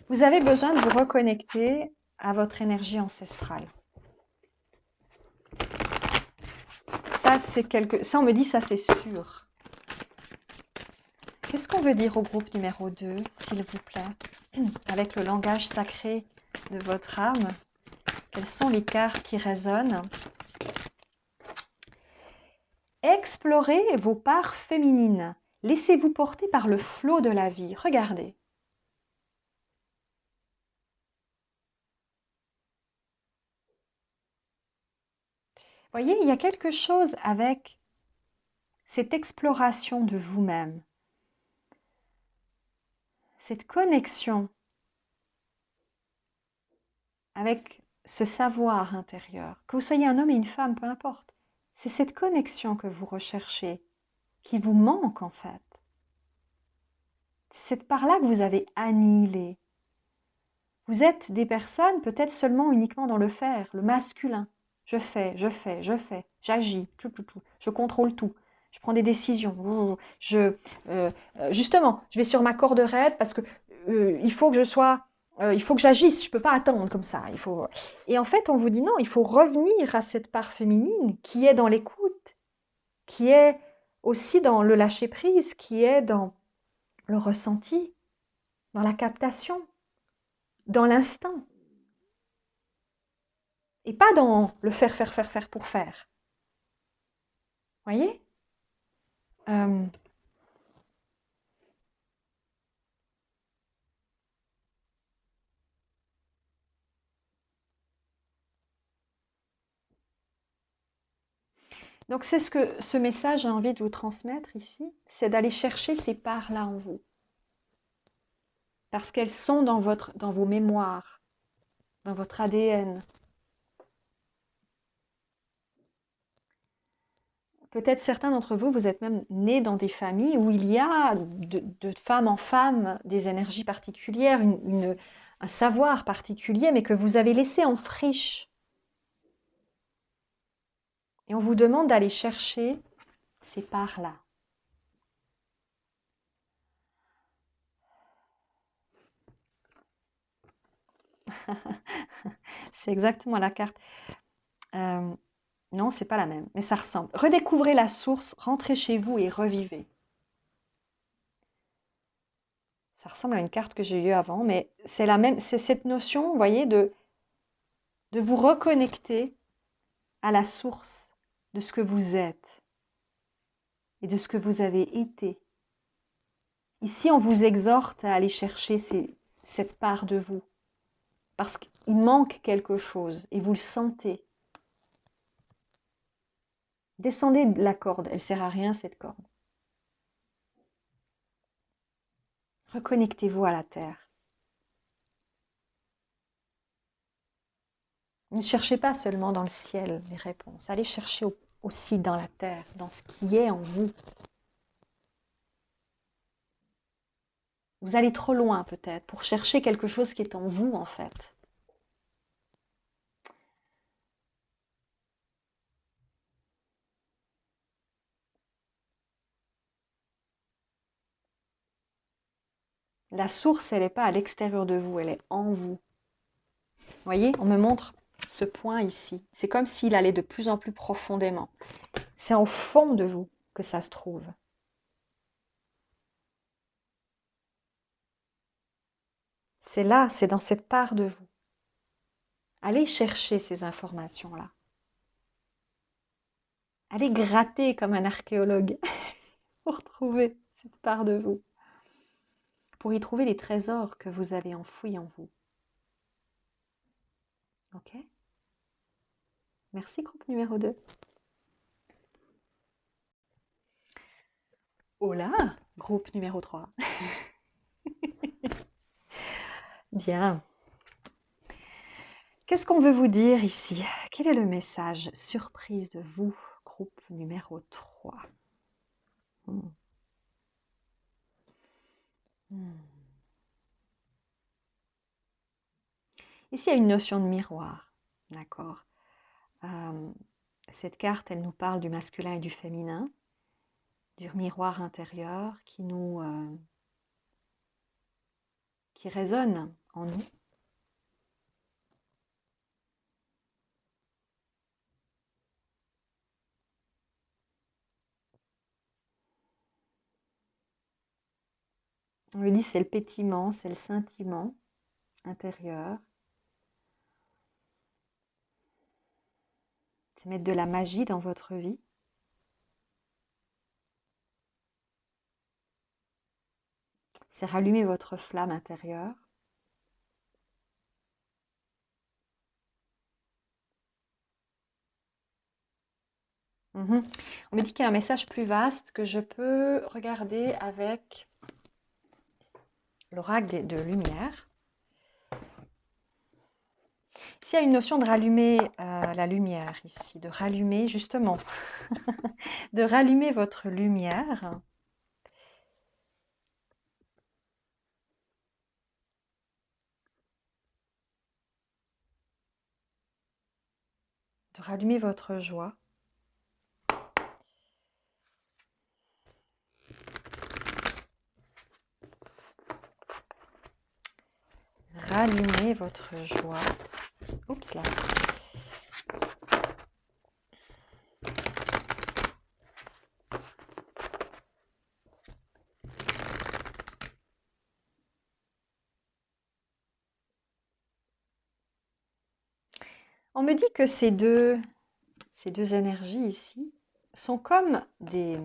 Vous avez besoin de vous reconnecter à votre énergie ancestrale. Ça, ça, on me dit, ça, c'est sûr. Qu'est-ce qu'on veut dire au groupe numéro 2, s'il vous plaît, avec le langage sacré de votre âme? Quelles sont les cartes qui résonnent? Explorez vos parts féminines. Laissez-vous porter par le flot de la vie. Regardez. Voyez, il y a quelque chose avec cette exploration de vous-même, cette connexion avec ce savoir intérieur. Que vous soyez un homme et une femme, peu importe. C'est cette connexion que vous recherchez, qui vous manque en fait. C'est par là que vous avez annihilé. Vous êtes des personnes peut-être seulement uniquement dans le faire, le masculin. Je fais, je fais, je fais, j'agis, tout, je contrôle tout. Je prends des décisions. Justement, je vais sur ma corde raide parce que il faut que je sois, il faut que j'agisse. Je ne peux pas attendre comme ça. Il faut. Et en fait, on vous dit non. Il faut revenir à cette part féminine qui est dans l'écoute, qui est aussi dans le lâcher prise, qui est dans le ressenti, dans la captation, dans l'instinct. Et pas dans le faire, faire, faire, faire pour faire. Voyez? Euh, Donc c'est ce que ce message a envie de vous transmettre ici, c'est d'aller chercher ces parts-là en vous. Parce qu'elles sont dans vos mémoires, dans votre ADN. Peut-être certains d'entre vous, vous êtes même nés dans des familles où il y a de femme en femme des énergies particulières, un savoir particulier, mais que vous avez laissé en friche. Et on vous demande d'aller chercher ces parts-là. C'est exactement la carte. Non, c'est pas la même, mais ça ressemble. Redécouvrez la source, rentrez chez vous et revivez. Ça ressemble à une carte que j'ai eue avant, mais c'est la même. C'est cette notion, vous voyez, de vous reconnecter à la source de ce que vous êtes et de ce que vous avez été. Ici, on vous exhorte à aller chercher cette part de vous, parce qu'il manque quelque chose et vous le sentez. Descendez de la corde, elle ne sert à rien cette corde. Reconnectez-vous à la terre. Ne cherchez pas seulement dans le ciel les réponses, allez chercher aussi dans la terre, dans ce qui est en vous. Vous allez trop loin peut-être pour chercher quelque chose qui est en vous en fait. La source, elle n'est pas à l'extérieur de vous, elle est en vous. Vous voyez, on me montre ce point ici. C'est comme s'il allait de plus en plus profondément. C'est au fond de vous que ça se trouve. C'est là, c'est dans cette part de vous. Allez chercher ces informations-là. Allez gratter comme un archéologue pour trouver cette part de vous. Pour y trouver les trésors que vous avez enfouis en vous. Ok? Merci, groupe numéro 2. Hola, groupe numéro 3. Bien. Qu'est-ce qu'on veut vous dire ici? Quel est le message surprise de vous, groupe numéro 3? Ici, il y a une notion de miroir, d'accord? Cette carte, elle nous parle du masculin et du féminin, du miroir intérieur qui résonne en nous. On lui dit c'est le pétillement, c'est le scintillement intérieur. C'est mettre de la magie dans votre vie. C'est rallumer votre flamme intérieure. On me dit qu'il y a un message plus vaste que je peux regarder avec l'oracle de lumière. S'il y a une notion de rallumer la lumière ici, de rallumer justement, de rallumer votre lumière. De rallumer votre joie. Rallumer votre joie. Oups là. On me dit que ces deux énergies ici sont comme des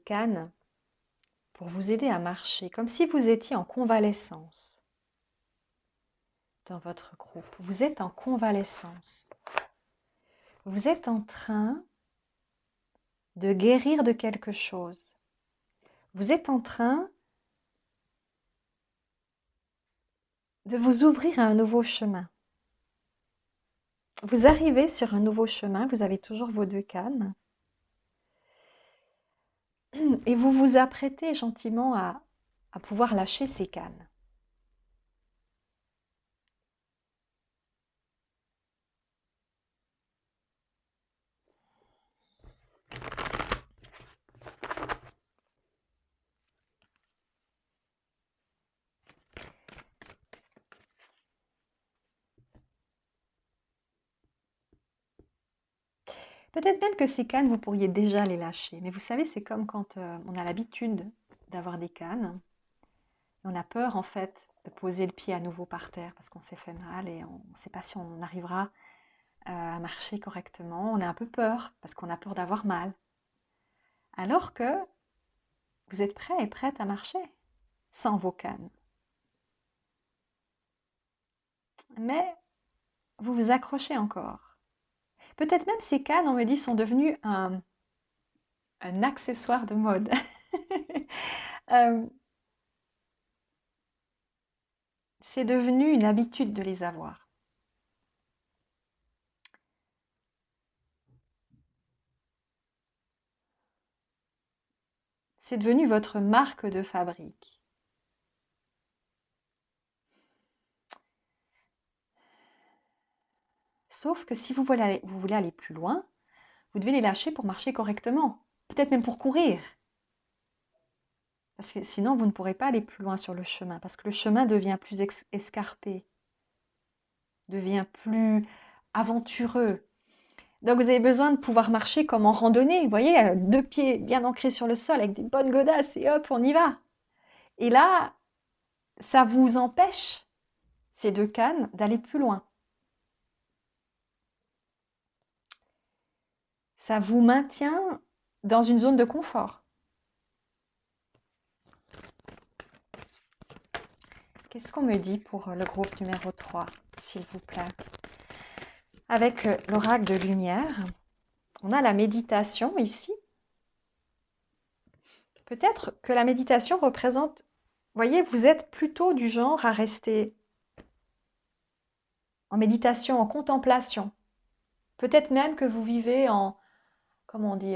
cannes pour vous aider à marcher, comme si vous étiez en convalescence. dans votre groupe. Vous êtes en convalescence. Vous êtes en train de guérir de quelque chose. Vous êtes en train de vous ouvrir à un nouveau chemin. Vous arrivez sur un nouveau chemin, vous avez toujours vos 2 cannes. Et vous vous apprêtez gentiment à pouvoir lâcher ces cannes. Peut-être même que ces cannes, vous pourriez déjà les lâcher. Mais vous savez, c'est comme quand on a l'habitude d'avoir des cannes. On a peur, en fait, de poser le pied à nouveau par terre parce qu'on s'est fait mal et on ne sait pas si on arrivera à marcher correctement. On a un peu peur parce qu'on a peur d'avoir mal. Alors que vous êtes prêt et prête à marcher sans vos cannes. Mais vous vous accrochez encore. Peut-être même ces cannes, on me dit, sont devenues un accessoire de mode. C'est devenu une habitude de les avoir. C'est devenu votre marque de fabrique. Sauf que si vous voulez aller plus loin, vous devez les lâcher pour marcher correctement. Peut-être même pour courir. Parce que sinon, vous ne pourrez pas aller plus loin sur le chemin. Parce que le chemin devient plus escarpé. Devient plus aventureux. Donc vous avez besoin de pouvoir marcher comme en randonnée. Vous voyez, 2 pieds bien ancrés sur le sol avec des bonnes godasses et hop, on y va. Et là, ça vous empêche, ces 2 cannes, d'aller plus loin. Ça vous maintient dans une zone de confort. Qu'est-ce qu'on me dit pour le groupe numéro 3, s'il vous plaît? Avec l'oracle de lumière, on a la méditation ici. Peut-être que la méditation représente, vous voyez, vous êtes plutôt du genre à rester en méditation, en contemplation. Peut-être même que vous vivez en, comment on dit,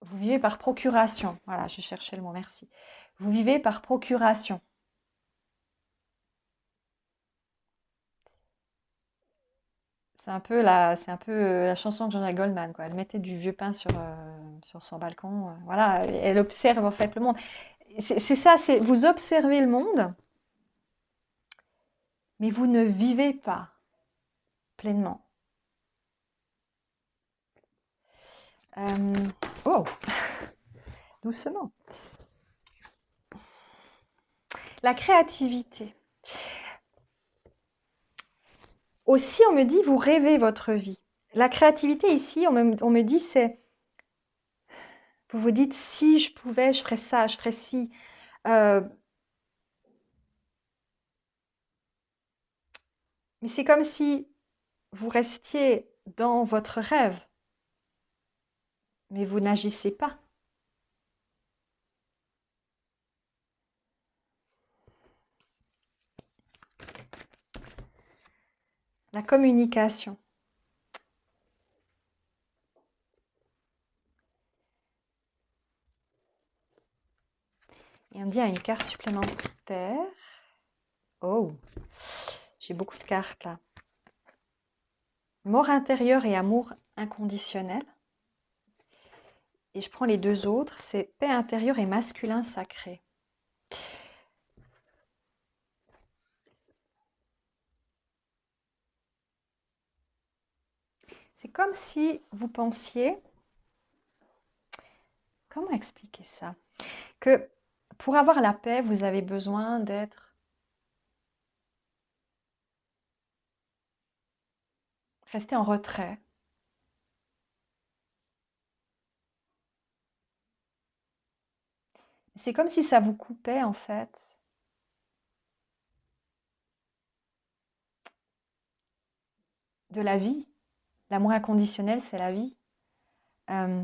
vous vivez par procuration. Voilà, je cherchais le mot, merci. Vous vivez par procuration. C'est un peu la chanson de Jean-Jacques Goldman, quoi. Elle mettait du vieux pain sur son balcon. Voilà, elle observe en fait le monde. C'est ça, vous observez le monde, mais vous ne vivez pas pleinement. Oh, doucement. La créativité. Aussi, on me dit, vous rêvez votre vie. La créativité ici, on me dit, c'est, vous vous dites, si je pouvais, je ferais ça, je ferais ci. Mais c'est comme si vous restiez dans votre rêve, mais vous n'agissez pas. La communication. Et on dit à une carte supplémentaire. Oh, j'ai beaucoup de cartes là. Mort intérieure et amour inconditionnel. Et je prends les 2 autres, c'est paix intérieure et masculin sacré. C'est comme si vous pensiez, comment expliquer ça? Que pour avoir la paix, vous avez besoin d'être resté en retrait. C'est comme si ça vous coupait en fait de la vie. L'amour inconditionnel, c'est la vie. Euh,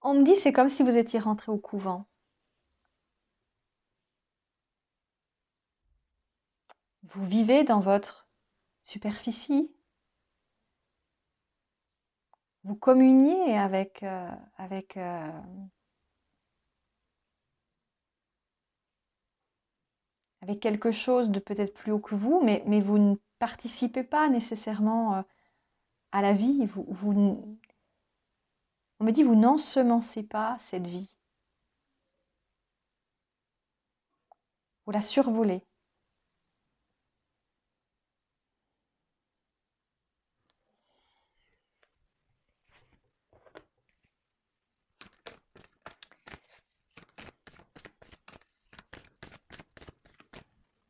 on me dit c'est comme si vous étiez rentré au couvent. Vous vivez dans votre superficie, vous communiez avec quelque chose de peut-être plus haut que vous, mais vous ne participez pas nécessairement à la vie. On me dit, vous n'ensemencez pas cette vie. Vous la survolez.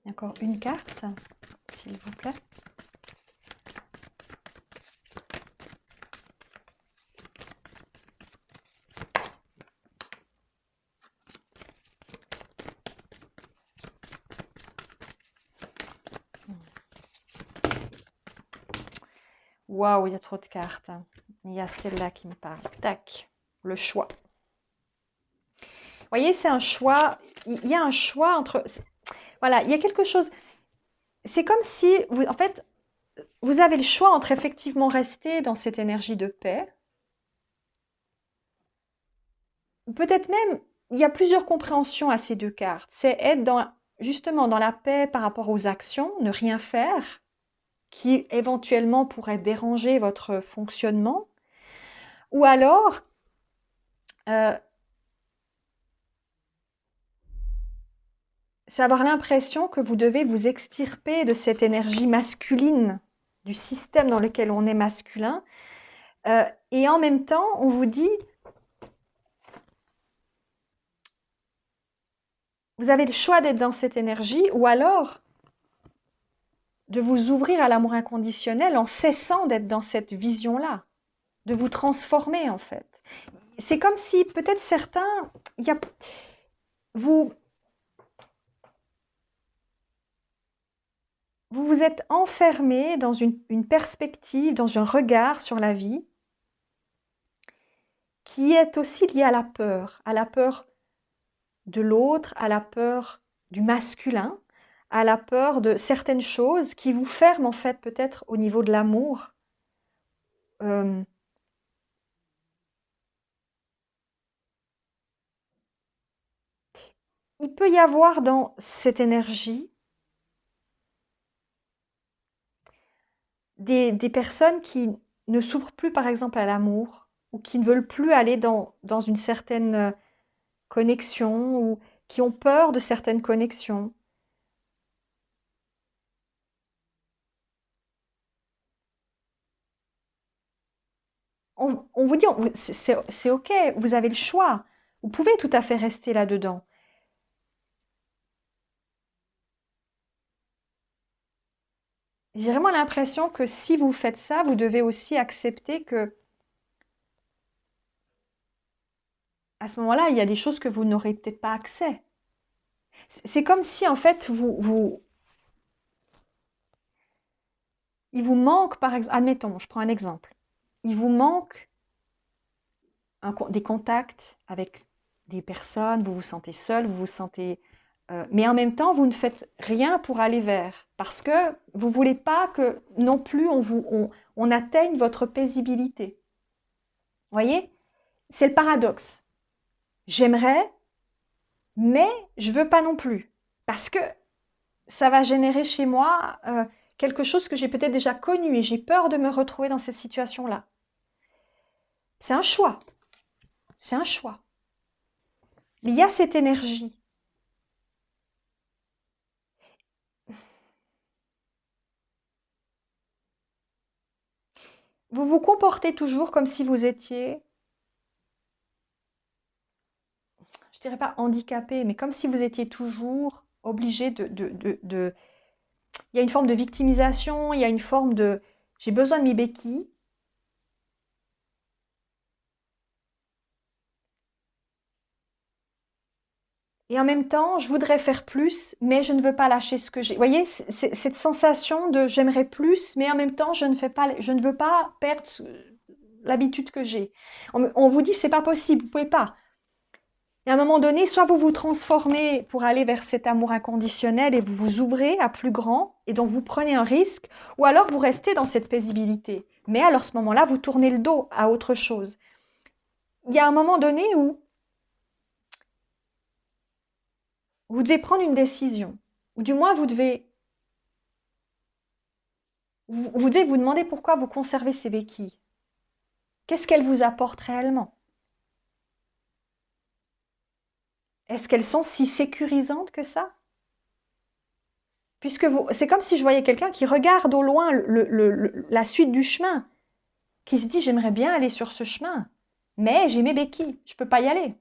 Encore une carte, s'il vous plaît. Waouh, il y a trop de cartes. Il y a celle-là qui me parle. Tac, le choix. Vous voyez, c'est un choix. Il y a un choix entre... Voilà, il y a quelque chose... C'est comme si, en fait, vous avez le choix entre effectivement rester dans cette énergie de paix, ou peut-être même, il y a plusieurs compréhensions à ces deux cartes. C'est être justement dans la paix par rapport aux actions, ne rien faire, qui éventuellement pourrait déranger votre fonctionnement, ou alors euh, c'est avoir l'impression que vous devez vous extirper de cette énergie masculine, du système dans lequel on est masculin, et en même temps, on vous dit, vous avez le choix d'être dans cette énergie, ou alors de vous ouvrir à l'amour inconditionnel en cessant d'être dans cette vision-là, de vous transformer en fait. C'est comme si peut-être certains, vous vous êtes enfermé dans une perspective, dans un regard sur la vie qui est aussi lié à la peur de l'autre, à la peur du masculin, à la peur de certaines choses qui vous ferment en fait peut-être au niveau de l'amour. Il peut y avoir dans cette énergie des personnes qui ne s'ouvrent plus par exemple à l'amour ou qui ne veulent plus aller dans une certaine connexion ou qui ont peur de certaines connexions. On vous dit, c'est OK, vous avez le choix. Vous pouvez tout à fait rester là-dedans. J'ai vraiment l'impression que si vous faites ça, vous devez aussi accepter que à ce moment-là, il y a des choses que vous n'aurez peut-être pas accès. C'est comme si en fait il vous manque par exemple, admettons, je prends un exemple, il vous manque des contacts avec des personnes, vous vous sentez seul, vous vous sentez... mais en même temps, vous ne faites rien pour aller vers, parce que vous ne voulez pas que non plus on atteigne votre paisibilité. Vous voyez? C'est le paradoxe. J'aimerais, mais je ne veux pas non plus, parce que ça va générer chez moi quelque chose que j'ai peut-être déjà connu et j'ai peur de me retrouver dans cette situation-là. C'est un choix. C'est un choix. Mais il y a cette énergie. Vous vous comportez toujours comme si vous étiez, je dirais pas handicapé, mais comme si vous étiez toujours obligé de... Il y a une forme de victimisation, il y a une forme de... J'ai besoin de mes béquilles, Et en même temps, je voudrais faire plus, mais je ne veux pas lâcher ce que j'ai. Vous voyez, c'est cette sensation de j'aimerais plus, mais en même temps, je ne veux pas perdre l'habitude que j'ai. On vous dit c'est pas possible, vous pouvez pas. Et à un moment donné, soit vous vous transformez pour aller vers cet amour inconditionnel et vous vous ouvrez à plus grand, et donc vous prenez un risque, ou alors vous restez dans cette paisibilité. Mais alors, à ce moment-là, vous tournez le dos à autre chose. Il y a un moment donné où vous devez prendre une décision, ou du moins vous devez vous demander pourquoi vous conservez ces béquilles. Qu'est-ce qu'elles vous apportent réellement? Est-ce qu'elles sont si sécurisantes que ça? Puisque c'est comme si je voyais quelqu'un qui regarde au loin la suite du chemin, qui se dit j'aimerais bien aller sur ce chemin, mais j'ai mes béquilles, je ne peux pas y aller.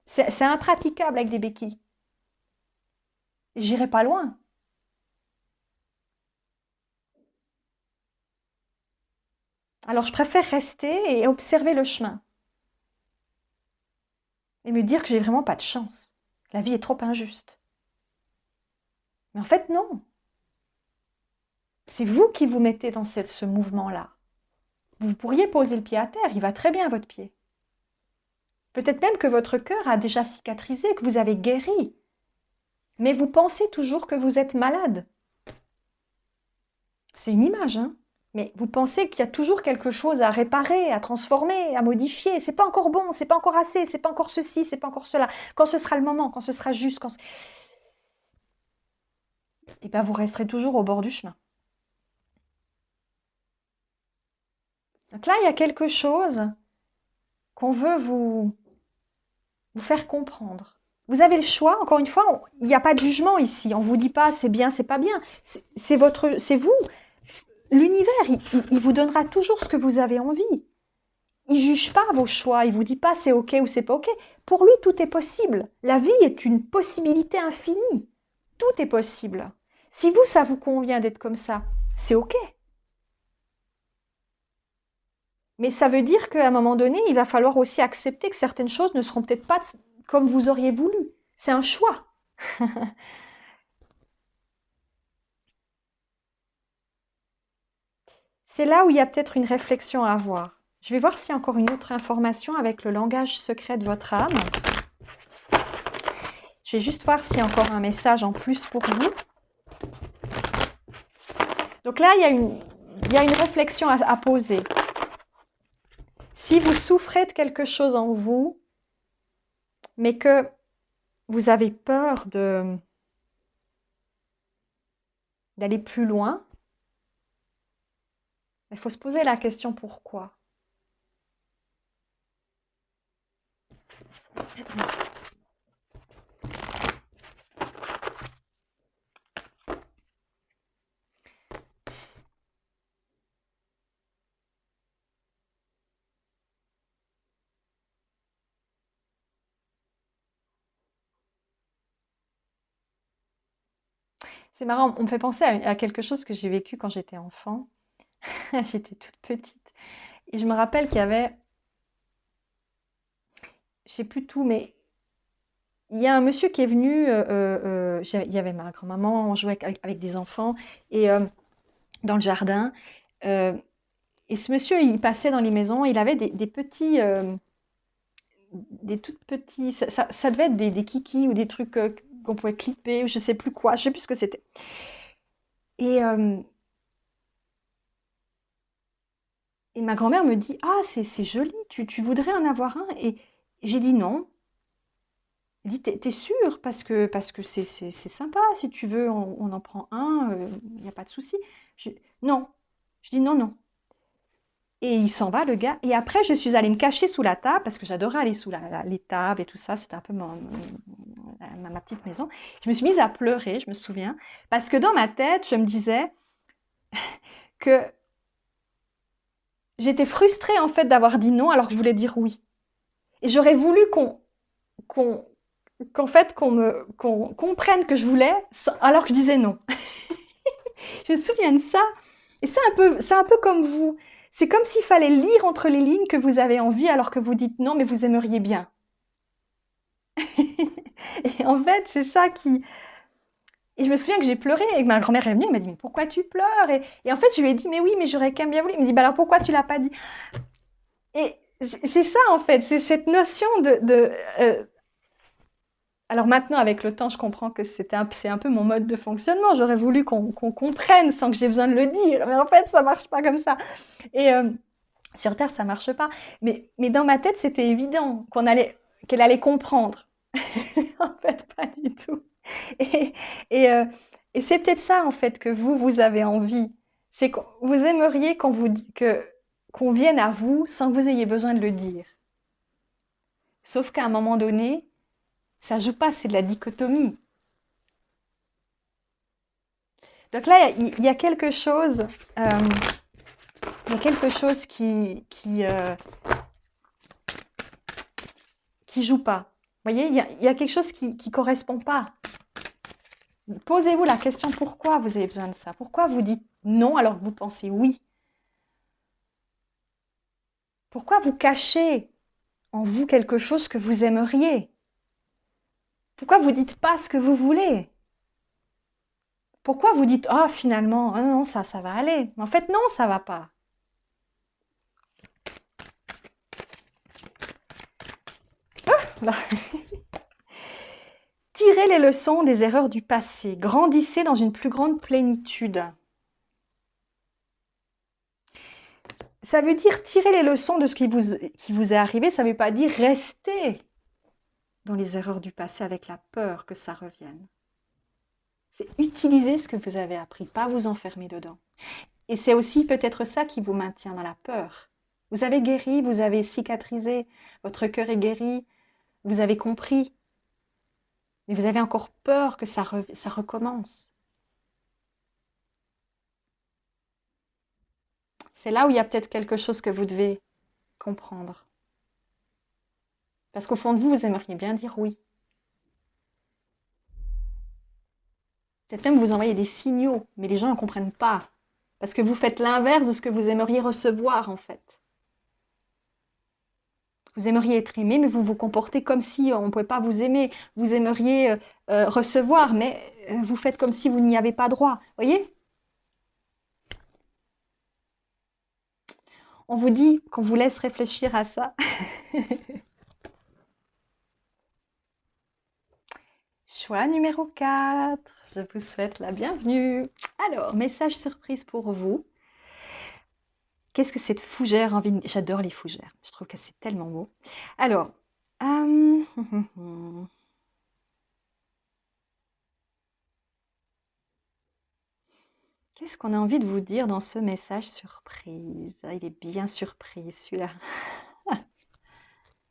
C'est impraticable avec des béquilles. J'irai pas loin. Alors je préfère rester et observer le chemin et me dire que j'ai vraiment pas de chance. La vie est trop injuste. Mais en fait, non. C'est vous qui vous mettez dans ce mouvement-là. Vous pourriez poser le pied à terre, il va très bien votre pied. Peut-être même que votre cœur a déjà cicatrisé, que vous avez guéri. Mais vous pensez toujours que vous êtes malade. C'est une image, hein? Mais vous pensez qu'il y a toujours quelque chose à réparer, à transformer, à modifier. C'est pas encore bon, c'est pas encore assez, c'est pas encore ceci, c'est pas encore cela. Quand ce sera le moment, quand ce sera juste, et bien vous resterez toujours au bord du chemin. Donc là, il y a quelque chose qu'on veut vous faire comprendre. Vous avez le choix, encore une fois, il n'y a pas de jugement ici. On ne vous dit pas c'est bien, c'est pas bien. C'est vous. L'univers, il vous donnera toujours ce que vous avez envie. Il ne juge pas vos choix, il ne vous dit pas c'est ok ou c'est pas ok. Pour lui, tout est possible. La vie est une possibilité infinie. Tout est possible. Si vous, ça vous convient d'être comme ça, c'est ok. Mais ça veut dire qu'à un moment donné, il va falloir aussi accepter que certaines choses ne seront peut-être pas comme vous auriez voulu. C'est un choix. C'est là où il y a peut-être une réflexion à avoir. Je vais voir s'il y a encore une autre information avec le langage secret de votre âme. Je vais juste voir s'il y a encore un message en plus pour vous. Donc là, il y a une réflexion à poser. Si vous souffrez de quelque chose en vous, mais que vous avez peur d'aller plus loin, il faut se poser la question pourquoi. C'est marrant, on me fait penser à quelque chose que j'ai vécu quand j'étais enfant. J'étais toute petite. Et je me rappelle qu'il y avait, je sais plus tout, mais il y a un monsieur qui est venu, il y avait ma grand-maman, on jouait avec des enfants, et dans le jardin. euh, et ce monsieur, il passait dans les maisons, il avait des petits, des tout petits, ça devait être des kikis ou des trucs qu'on pouvait clipper, ou je sais plus quoi, je sais plus ce que c'était. Et, et ma grand-mère me dit, ah, c'est joli, tu voudrais en avoir un? Et j'ai dit non. Elle dit, t'es sûre? Parce que c'est sympa, si tu veux, on en prend un, il n'y a pas de souci. Non. Je dis non, non. Et il s'en va, le gars. Et après, je suis allée me cacher sous la table, parce que j'adorais aller sous les tables et tout ça. C'était un peu ma petite maison. Je me suis mise à pleurer, je me souviens. Parce que dans ma tête, je me disais que j'étais frustrée, en fait, d'avoir dit non alors que je voulais dire oui. Et j'aurais voulu qu'en fait, qu'on comprenne que je voulais alors que je disais non. Je me souviens de ça. Et c'est un peu comme vous. C'est comme s'il fallait lire entre les lignes que vous avez envie alors que vous dites non, mais vous aimeriez bien. Et en fait, c'est ça qui... Et je me souviens que j'ai pleuré et que ma grand-mère est venue, elle m'a dit, mais pourquoi tu pleures? Et en fait, je lui ai dit, mais oui, mais j'aurais quand même bien voulu. Il me dit, bah alors pourquoi tu l'as pas dit? Et c'est ça, en fait, c'est cette notion de, alors maintenant, avec le temps, je comprends que c'est un peu mon mode de fonctionnement. J'aurais voulu qu'on comprenne sans que j'ai besoin de le dire, mais en fait, ça marche pas comme ça. Et sur Terre, ça marche pas. Mais dans ma tête, c'était évident qu'elle allait comprendre. En fait, pas du tout. Et, et, euh, et c'est peut-être ça, en fait, que vous avez envie. C'est que vous aimeriez qu'on vienne à vous sans que vous ayez besoin de le dire. Sauf qu'à un moment donné, ça joue pas, c'est de la dichotomie. Donc là, il y a quelque chose, euh, il y a quelque chose qui joue pas. Vous voyez, il y a quelque chose qui correspond pas. Posez-vous la question pourquoi vous avez besoin de ça. Pourquoi vous dites non alors que vous pensez oui. Pourquoi vous cachez en vous quelque chose que vous aimeriez. Pourquoi vous dites pas ce que vous voulez? Pourquoi vous dites ah finalement ah non ça va aller. Mais en fait non ça va pas. Non. Tirez les leçons des erreurs du passé, grandissez dans une plus grande plénitude. Ça veut dire tirer les leçons de ce qui vous est arrivé, ça ne veut pas dire rester dans les erreurs du passé avec la peur que ça revienne. C'est utiliser ce que vous avez appris, pas vous enfermer dedans. Et c'est aussi peut-être ça qui vous maintient dans la peur. Vous avez guéri, vous avez cicatrisé, votre cœur est guéri, vous avez compris, mais vous avez encore peur que ça recommence. C'est là où il y a peut-être quelque chose que vous devez comprendre. Parce qu'au fond de vous, vous aimeriez bien dire oui. Peut-être même vous envoyez des signaux, mais les gens ne comprennent pas. Parce que vous faites l'inverse de ce que vous aimeriez recevoir, en fait. Vous aimeriez être aimé, mais vous vous comportez comme si on ne pouvait pas vous aimer. Vous aimeriez recevoir, mais vous faites comme si vous n'y avez pas droit. Voyez? On vous dit qu'on vous laisse réfléchir à ça. Choix numéro 4. Je vous souhaite la bienvenue. Alors, message surprise pour vous. Qu'est-ce que cette fougère envie de... J'adore les fougères. Je trouve que c'est tellement beau. Alors, qu'est-ce qu'on a envie de vous dire dans ce message surprise? Il est bien surprise, celui-là.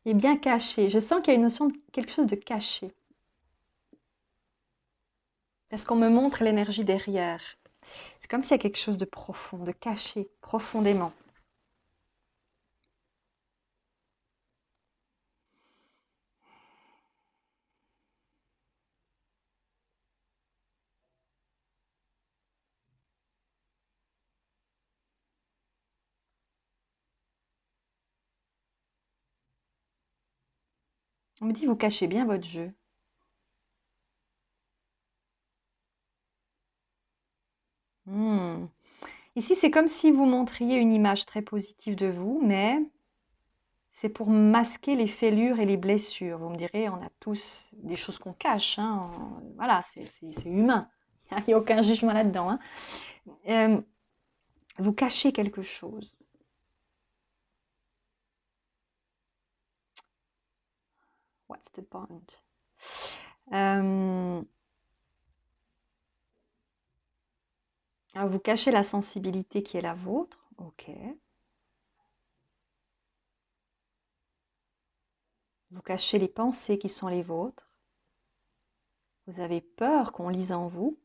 Il est bien caché. Je sens qu'il y a une notion de quelque chose de caché. Parce qu'on me montre l'énergie derrière. C'est comme s'il y a quelque chose de profond, de caché, profondément. On me dit, vous cachez bien votre jeu. Hmm. Ici, c'est comme si vous montriez une image très positive de vous, mais c'est pour masquer les fêlures et les blessures. Vous me direz, on a tous des choses qu'on cache. Hein. Voilà, c'est humain. Il n'y a aucun jugement là-dedans. Hein. Vous cachez quelque chose. What's the point? Alors vous cachez la sensibilité qui est la vôtre. Ok. Vous cachez les pensées qui sont les vôtres. Vous avez peur qu'on lise en vous.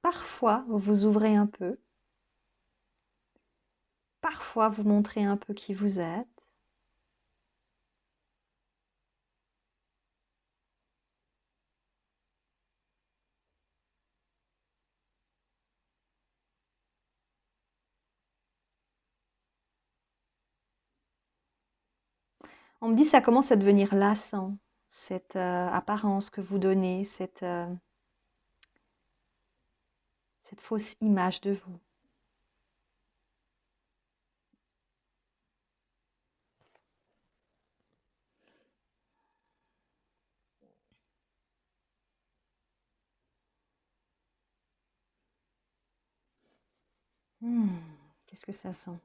Parfois, vous vous ouvrez un peu. Parfois, vous montrez un peu qui vous êtes. On me dit que ça commence à devenir lassant, cette apparence que vous donnez, cette fausse image de vous. Hmm, qu'est-ce que ça sent?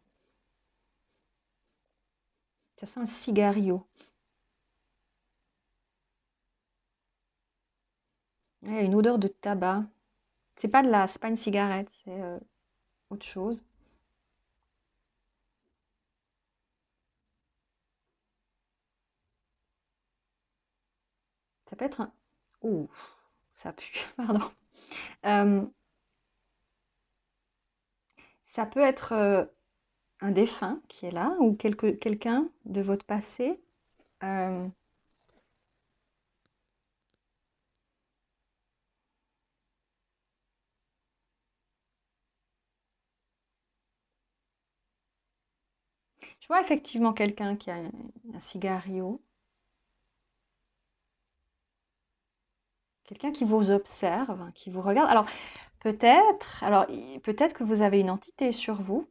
Ça sent le cigario. Ouais, une odeur de tabac. C'est pas une cigarette, c'est autre chose. Ça peut être un... Ouh, ça pue, pardon. Euh, ça peut être un défunt qui est là ou quelqu'un de votre passé. Euh, je vois effectivement quelqu'un qui a un cigario, quelqu'un qui vous observe, hein, qui vous regarde. Peut-être que vous avez une entité sur vous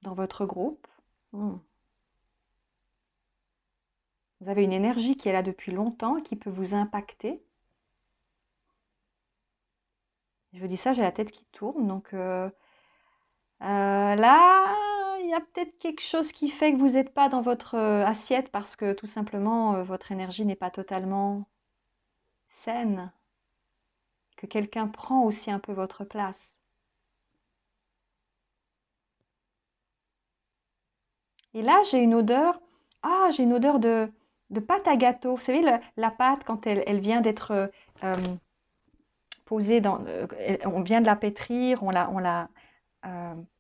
dans votre groupe. Hmm. Vous avez une énergie qui est là depuis longtemps, qui peut vous impacter. Je vous dis ça, j'ai la tête qui tourne, donc là, il y a peut-être quelque chose qui fait que vous n'êtes pas dans votre assiette parce que tout simplement votre énergie n'est pas totalement saine, que quelqu'un prend aussi un peu votre place. Et là, j'ai une odeur de pâte à gâteau. Vous savez, la pâte, quand elle vient d'être euh, posée on vient de la pétrir, on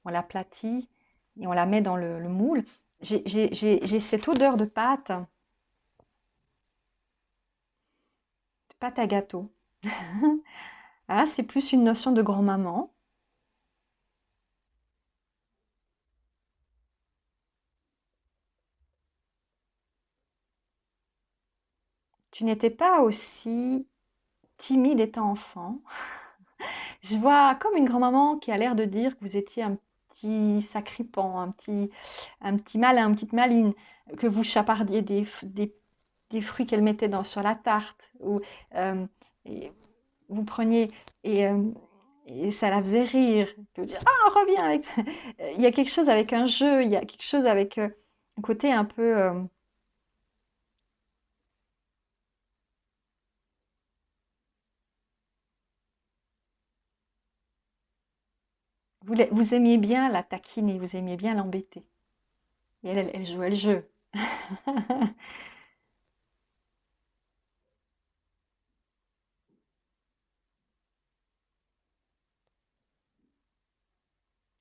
l'aplatit et on la met dans le moule. J'ai cette odeur de pâte à gâteau. Ah, c'est plus une notion de grand-maman. Tu n'étais pas aussi timide étant enfant. Je vois comme une grand-maman qui a l'air de dire que vous étiez un petit sacripant, un petit malin, une petite maline, que vous chapardiez des fruits qu'elle mettait sur la tarte, ou euh, et vous preniez et, euh, et ça la faisait rire. Que vous dire, ah, reviens avec. Il y a quelque chose avec un jeu, il y a quelque chose avec un côté un peu. Vous aimiez bien la taquiner, vous aimiez bien l'embêter. Et elle jouait le jeu.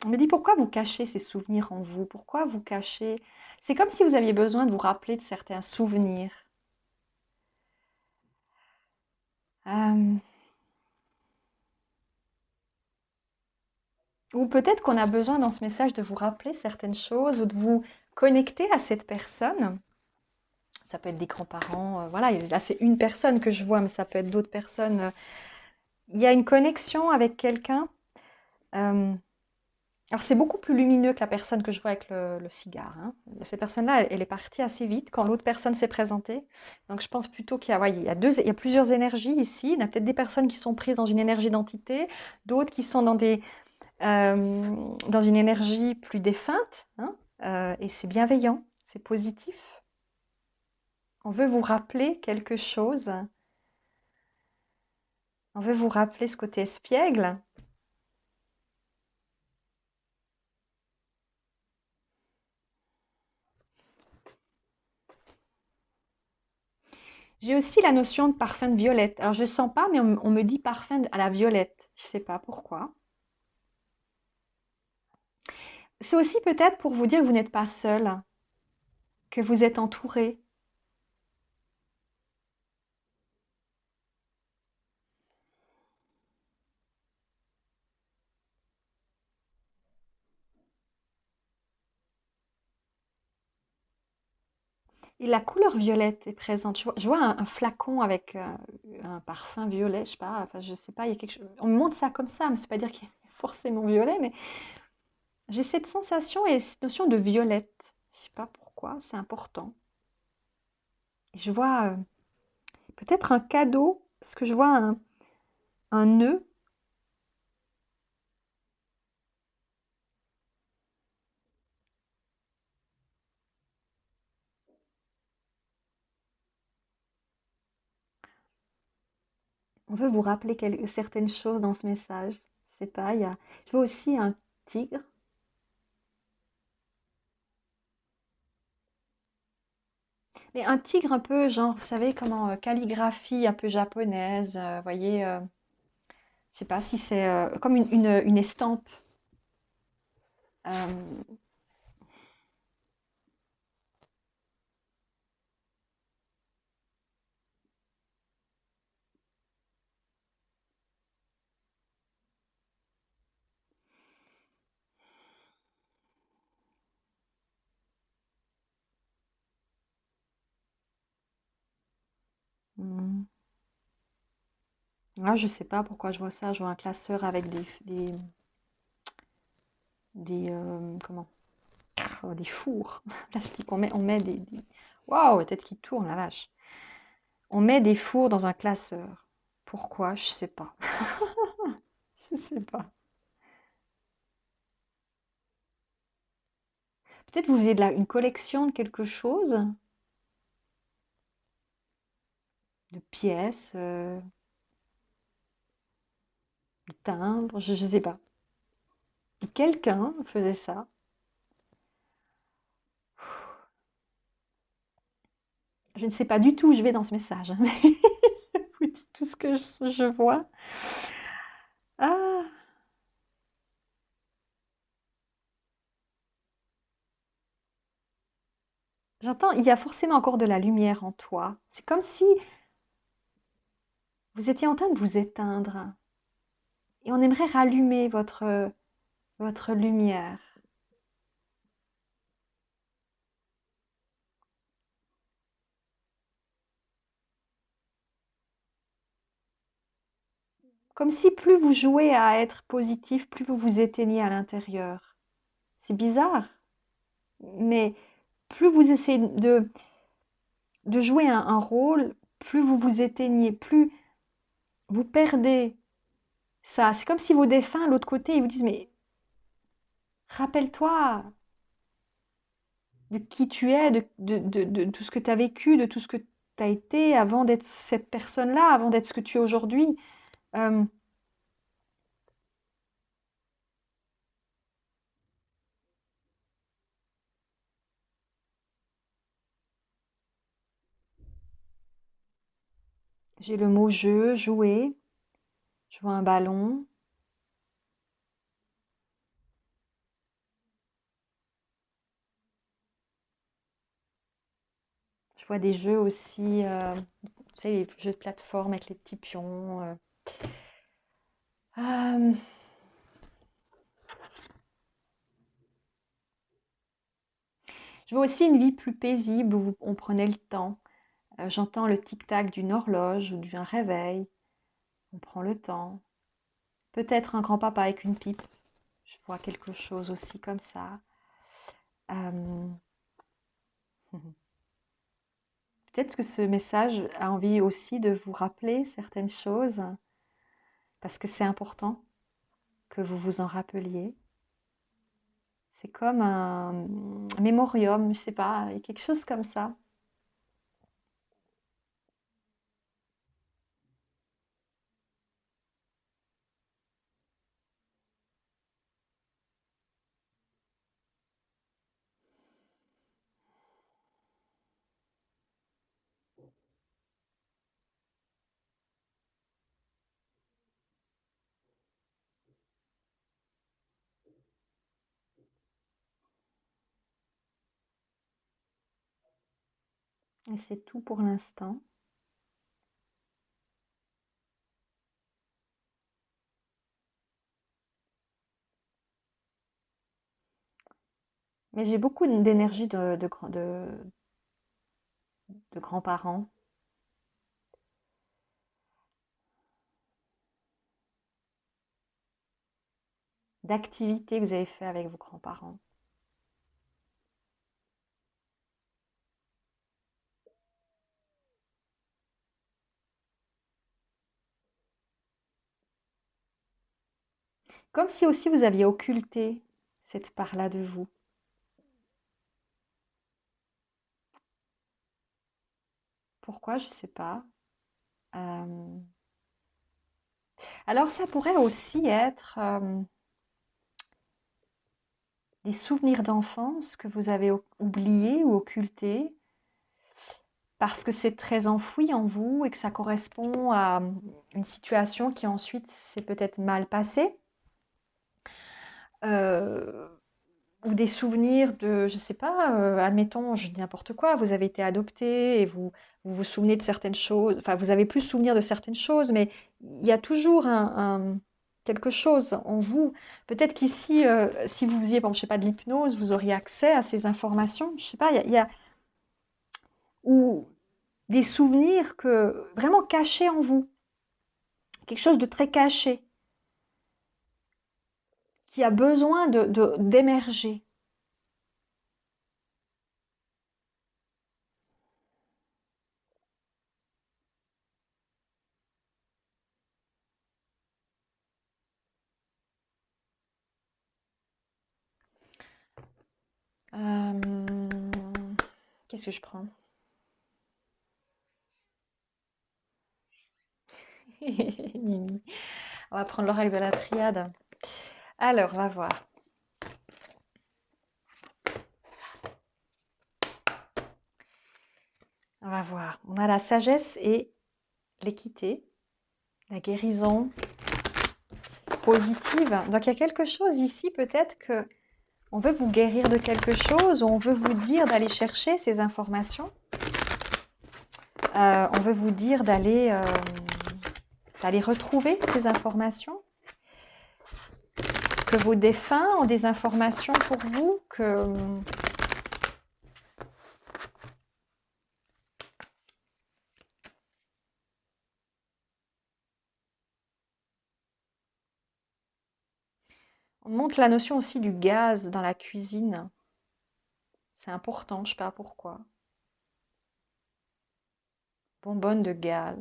On me dit pourquoi vous cachez ces souvenirs en vous? Pourquoi vous cachez? C'est comme si vous aviez besoin de vous rappeler de certains souvenirs. Euh, ou peut-être qu'on a besoin dans ce message de vous rappeler certaines choses ou de vous connecter à cette personne. Ça peut être des grands-parents, voilà, là c'est une personne que je vois, mais ça peut être d'autres personnes. Il y a une connexion avec quelqu'un. euh, Alors, c'est beaucoup plus lumineux que la personne que je vois avec le cigare, hein. Cette personne-là, elle est partie assez vite quand l'autre personne s'est présentée. Donc, je pense plutôt qu'il y a, ouais, il y a plusieurs énergies ici. Il y a peut-être des personnes qui sont prises dans une énergie d'entité, d'autres qui sont dans une énergie plus défunte, hein. Et c'est bienveillant, c'est positif. On veut vous rappeler quelque chose. On veut vous rappeler ce côté espiègle. J'ai aussi la notion de parfum de violette. Alors, je ne sens pas, mais on me dit parfum à la violette. Je ne sais pas pourquoi. C'est aussi peut-être pour vous dire que vous n'êtes pas seul, que vous êtes entouré. Et la couleur violette est présente. Je vois un flacon avec un parfum violet, je sais pas, enfin je sais pas, il y a quelque chose. On me montre ça comme ça, mais c'est pas dire qu'il est forcément violet, mais j'ai cette sensation et cette notion de violette. Je sais pas pourquoi, c'est important. Et je vois peut-être un cadeau, parce que je vois un nœud. On veut vous rappeler certaines choses dans ce message. Je sais pas, je vois aussi un tigre. Mais un tigre un peu, genre, vous savez, comment, calligraphie un peu japonaise, vous voyez, je sais pas si c'est comme une estampe. euh, hmm. Ah, je sais pas pourquoi je vois ça. Je vois un classeur avec comment? Oh, des fours plastiques. On met Waouh, la tête qui tourne, la vache. On met des fours dans un classeur. Pourquoi? Je sais pas. Je sais pas. Peut-être vous faisiez une collection de quelque chose, de pièces, de timbres, je sais pas. Quelqu'un faisait ça. Je ne sais pas du tout où je vais dans ce message, mais je vous dis tout ce que je vois. Ah, j'entends, il y a forcément encore de la lumière en toi. C'est comme si vous étiez en train de vous éteindre et on aimerait rallumer votre lumière. Comme si plus vous jouez à être positif, plus vous vous éteignez à l'intérieur. C'est bizarre, mais plus vous essayez de jouer un rôle, plus vous vous éteignez, plus vous perdez ça. C'est comme si vos défunts, l'autre côté, ils vous disent, mais rappelle-toi de qui tu es, de tout ce que tu as vécu, de tout ce que tu as été avant d'être cette personne-là, avant d'être ce que tu es aujourd'hui. Euh, j'ai le mot jeu, jouer, je vois un ballon, je vois des jeux aussi, vous savez, les jeux de plateforme avec les petits pions. Euh, je vois aussi une vie plus paisible où on prenait le temps. J'entends le tic-tac d'une horloge ou d'un réveil. On prend le temps. Peut-être un grand-papa avec une pipe. Je vois quelque chose aussi comme ça. Euh, Peut-être que ce message a envie aussi de vous rappeler certaines choses, parce que c'est important que vous vous en rappeliez. C'est comme un mémorium, je sais pas, il y a quelque chose comme ça. Et c'est tout pour l'instant. Mais j'ai beaucoup d'énergie de grands-parents, d'activités que vous avez fait avec vos grands-parents. Comme si aussi vous aviez occulté cette part-là de vous. Pourquoi? Je ne sais pas. Euh, Alors ça pourrait aussi être des souvenirs d'enfance que vous avez oubliés ou occultés parce que c'est très enfoui en vous et que ça correspond à une situation qui ensuite s'est peut-être mal passée. Euh, ou des souvenirs de, je sais pas, admettons, je dis n'importe quoi, vous avez été adopté et vous vous souvenez de certaines choses, enfin vous avez plus souvenir de certaines choses, mais il y a toujours quelque chose en vous. Peut-être qu'ici, si vous faisiez, bon, je sais pas, de l'hypnose, vous auriez accès à ces informations, je sais pas, ou des souvenirs que vraiment cachés en vous, quelque chose de très caché, qui a besoin d'émerger. Qu'est-ce que je prends? Mimi. On va prendre l'oracle de la triade. Alors, on va voir. On va voir. On a la sagesse et l'équité, la guérison positive. Donc, il y a quelque chose ici, peut-être que on veut vous guérir de quelque chose, ou on veut vous dire d'aller chercher ces informations. On veut vous dire d'aller retrouver ces informations. Que vos défunts ont des informations pour vous, que on montre la notion aussi du gaz dans la cuisine. C'est important, je ne sais pas pourquoi. Bonbonne de gaz.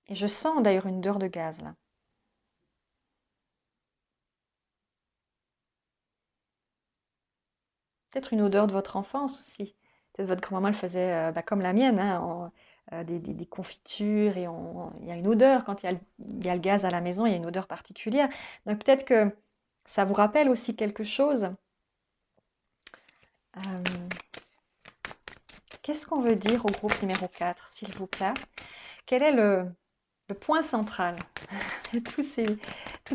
Et je sens d'ailleurs une odeur de gaz là. Peut-être une odeur de votre enfance aussi. Peut-être votre grand-maman le faisait comme la mienne, hein, des confitures, et il y a une odeur quand il y a le gaz à la maison, il y a une odeur particulière. Donc peut-être que ça vous rappelle aussi quelque chose. Euh, Qu'est-ce qu'on veut dire au groupe numéro 4, s'il vous plaît? Quel est le point central de toutes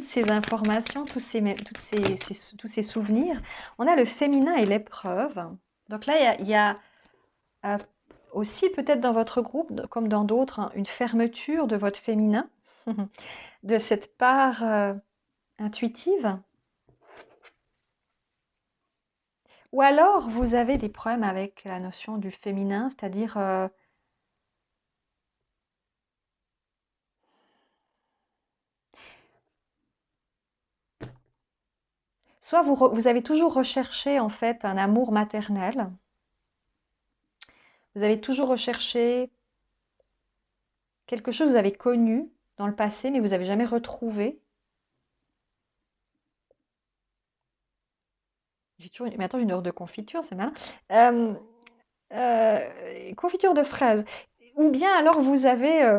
ces informations, tous ces souvenirs? On a le féminin et l'épreuve. Donc là, il y a aussi peut-être dans votre groupe, comme dans d'autres, hein, une fermeture de votre féminin, de cette part intuitive. Ou alors, vous avez des problèmes avec la notion du féminin, c'est-à-dire soit vous avez toujours recherché en fait un amour maternel, vous avez toujours recherché quelque chose que vous avez connu dans le passé, mais vous n'avez jamais retrouvé. Mais attends, j'ai une heure de confiture, c'est malin. Confiture de fraises. Ou bien alors vous avez,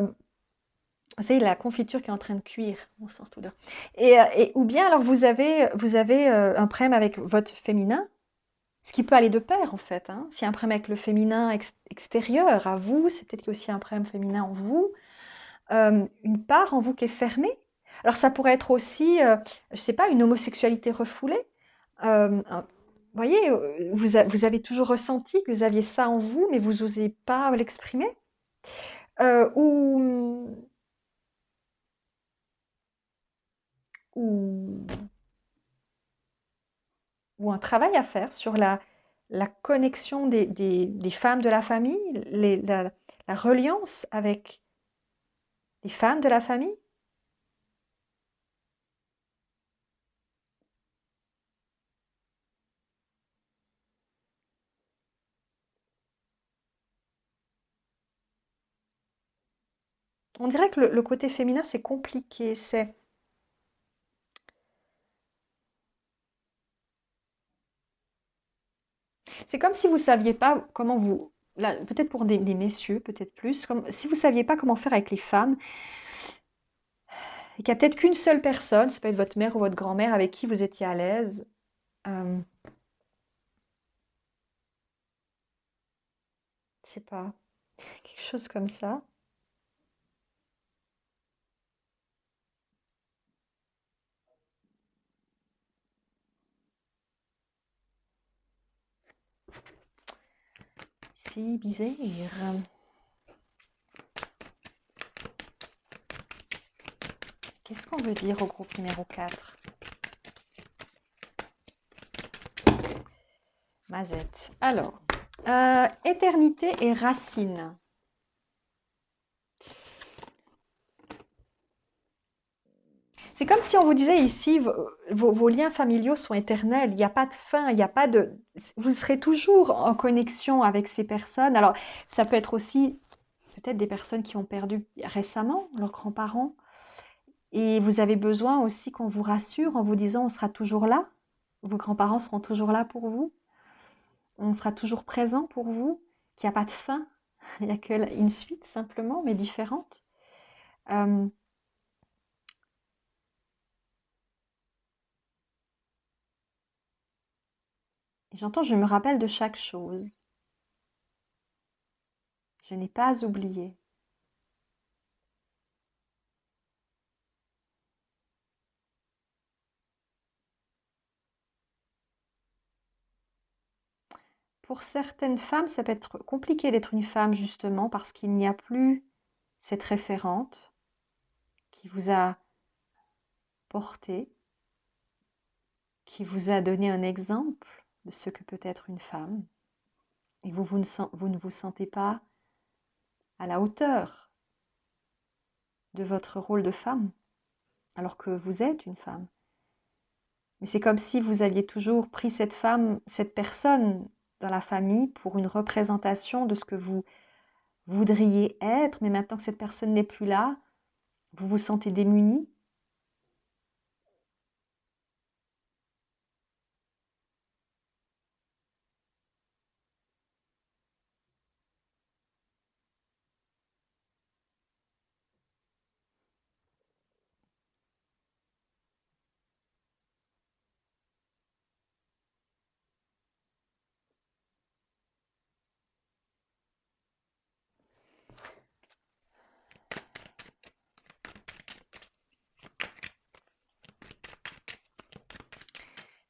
vous savez, la confiture qui est en train de cuire, mon sens tout d'heure. Ou bien alors vous avez un problème avec votre féminin, ce qui peut aller de pair en fait. Hein. S'il y a un problème avec le féminin extérieur à vous, c'est peut-être qu'il y a aussi un problème féminin en vous. Une part en vous qui est fermée. Alors ça pourrait être aussi, je ne sais pas, une homosexualité refoulée, voyez, vous avez toujours ressenti que vous aviez ça en vous, mais vous n'osez pas l'exprimer? Ou ou ou un travail à faire sur la connexion des femmes de la famille, la reliance avec les femmes de la famille? On dirait que le côté féminin, c'est compliqué. C'est comme si vous saviez pas comment vous... Là, peut-être pour des messieurs, peut-être plus, comme si vous saviez pas comment faire avec les femmes, et qu'il y a peut-être qu'une seule personne, ça peut être votre mère ou votre grand-mère, avec qui vous étiez à l'aise. Euh, je sais pas, quelque chose comme ça. Si, bizarre. Qu'est-ce qu'on veut dire au groupe numéro 4? Mazette. Alors, éternité et racine. C'est comme si on vous disait ici, vos liens familiaux sont éternels, il n'y a pas de fin, il n'y a pas de... Vous serez toujours en connexion avec ces personnes. Alors, ça peut être aussi peut-être des personnes qui ont perdu récemment leurs grands-parents. Et vous avez besoin aussi qu'on vous rassure en vous disant on sera toujours là. Vos grands-parents seront toujours là pour vous. On sera toujours présent pour vous. Qu'il n'y a pas de fin. Il n'y a qu'une suite simplement, mais différente. Euh, J'entends, je me rappelle de chaque chose. Je n'ai pas oublié. Pour certaines femmes, ça peut être compliqué d'être une femme justement parce qu'il n'y a plus cette référente qui vous a porté, qui vous a donné un exemple de ce que peut être une femme. Et vous ne vous sentez pas à la hauteur de votre rôle de femme, alors que vous êtes une femme. Mais c'est comme si vous aviez toujours pris cette femme, cette personne dans la famille pour une représentation de ce que vous voudriez être, mais maintenant que cette personne n'est plus là, vous vous sentez démuni.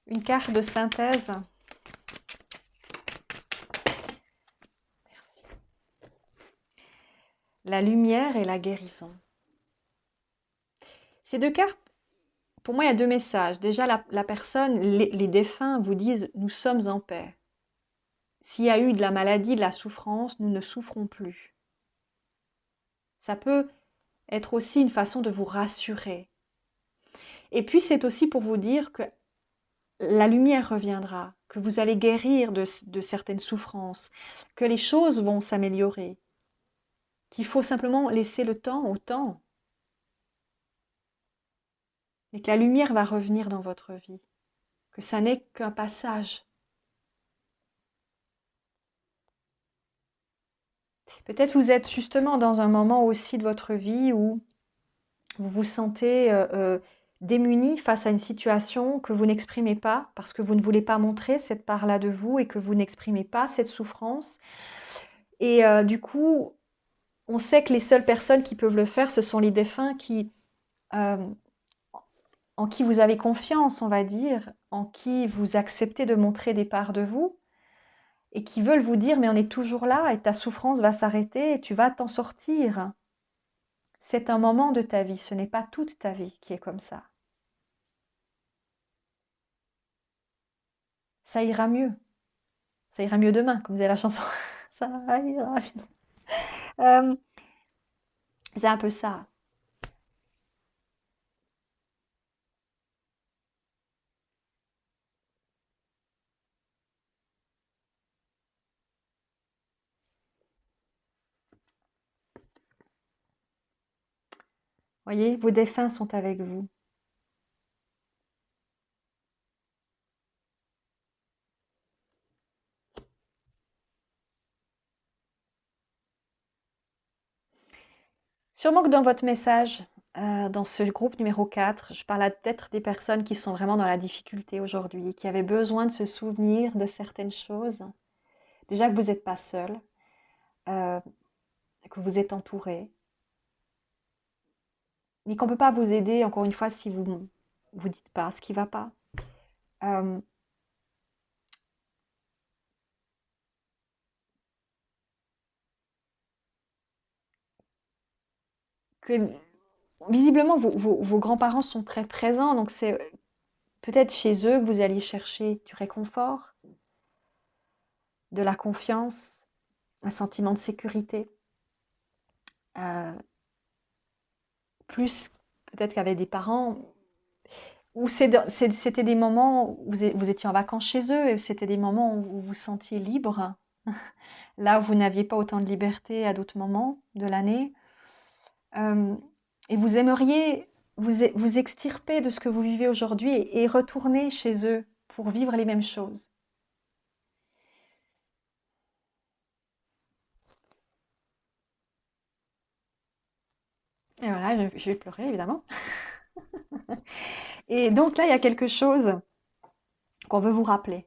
Une carte de synthèse. Merci. La lumière et la guérison. Ces deux cartes, pour moi, il y a deux messages. Déjà, la personne, les défunts vous disent « nous sommes en paix ». S'il y a eu de la maladie, de la souffrance, nous ne souffrons plus. Ça peut être aussi une façon de vous rassurer. Et puis, c'est aussi pour vous dire que la lumière reviendra, que vous allez guérir de certaines souffrances, que les choses vont s'améliorer, qu'il faut simplement laisser le temps au temps, et que la lumière va revenir dans votre vie, que ça n'est qu'un passage. Peut-être vous êtes justement dans un moment aussi de votre vie où vous vous sentez démuni face à une situation que vous n'exprimez pas parce que vous ne voulez pas montrer cette part-là de vous et que vous n'exprimez pas cette souffrance. Et du coup, on sait que les seules personnes qui peuvent le faire, ce sont les défunts qui, en qui vous avez confiance, on va dire, en qui vous acceptez de montrer des parts de vous et qui veulent vous dire mais on est toujours là et ta souffrance va s'arrêter et tu vas t'en sortir. C'est un moment de ta vie, ce n'est pas toute ta vie qui est comme ça. Ça ira mieux. Ça ira mieux demain, comme disait la chanson. Ça ira mieux. C'est un peu ça. Voyez, vos défunts sont avec vous. Sûrement que dans votre message, dans ce groupe numéro 4, je parle peut-être des personnes qui sont vraiment dans la difficulté aujourd'hui, qui avaient besoin de se souvenir de certaines choses. Déjà que vous n'êtes pas seul, euh, que vous êtes entouré, mais qu'on ne peut pas vous aider, encore une fois, si vous ne vous dites pas ce qui ne va pas. Euh, que visiblement, vos grands-parents sont très présents, donc c'est peut-être chez eux que vous alliez chercher du réconfort, de la confiance, un sentiment de sécurité, plus peut-être qu'avec des parents, ou c'était des moments où vous étiez en vacances chez eux, et c'était des moments où vous vous sentiez libre, là où vous n'aviez pas autant de liberté à d'autres moments de l'année. Et vous aimeriez vous extirper de ce que vous vivez aujourd'hui et retourner chez eux pour vivre les mêmes choses. Et voilà, je vais pleurer évidemment. Et donc là, il y a quelque chose qu'on veut vous rappeler.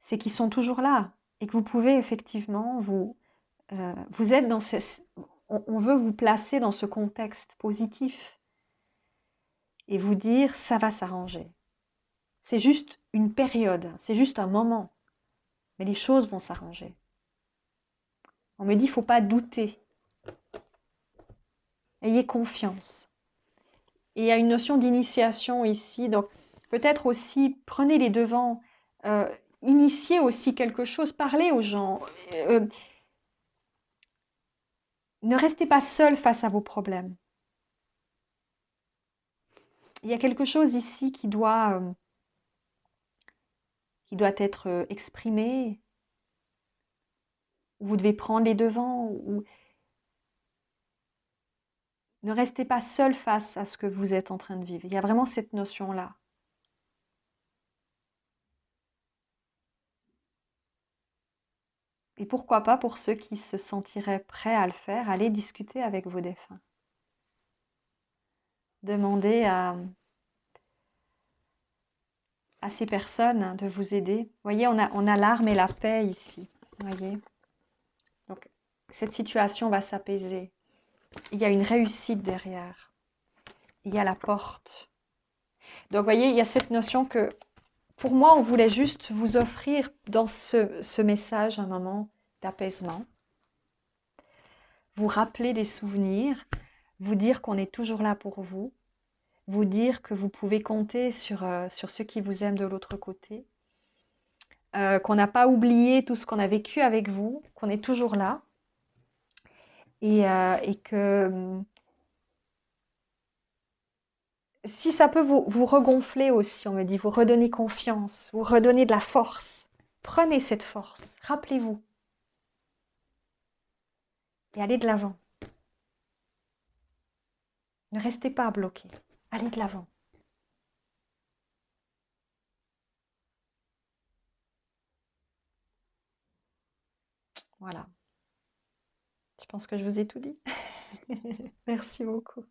C'est qu'ils sont toujours là et que vous pouvez effectivement vous êtes dans on veut vous placer dans ce contexte positif et vous dire ça va s'arranger. C'est juste une période, c'est juste un moment, mais les choses vont s'arranger. On me dit il ne faut pas douter. Ayez confiance. Et il y a une notion d'initiation ici, donc peut-être aussi prenez les devants, euh, initiez aussi quelque chose, parlez aux gens. Euh, ne restez pas seul face à vos problèmes. Il y a quelque chose ici qui doit être exprimé, où vous devez prendre les devants, ou ne restez pas seul face à ce que vous êtes en train de vivre. Il y a vraiment cette notion-là. Et pourquoi pas, pour ceux qui se sentiraient prêts à le faire, allez discuter avec vos défunts. Demandez à ces personnes de vous aider. Vous voyez, on a l'arme et la paix ici. Vous voyez. Donc, cette situation va s'apaiser. Il y a une réussite derrière. Il y a la porte. Donc, vous voyez, il y a cette notion que, pour moi, on voulait juste vous offrir dans ce message un moment d'apaisement. Vous rappeler des souvenirs, vous dire qu'on est toujours là pour vous, vous dire que vous pouvez compter sur ceux qui vous aiment de l'autre côté, qu'on n'a pas oublié tout ce qu'on a vécu avec vous, qu'on est toujours là, et que si ça peut vous regonfler aussi, on me dit, vous redonner confiance, vous redonner de la force, prenez cette force, rappelez-vous, et allez de l'avant. Ne restez pas bloqué, allez de l'avant. Voilà, je pense que je vous ai tout dit. Merci beaucoup.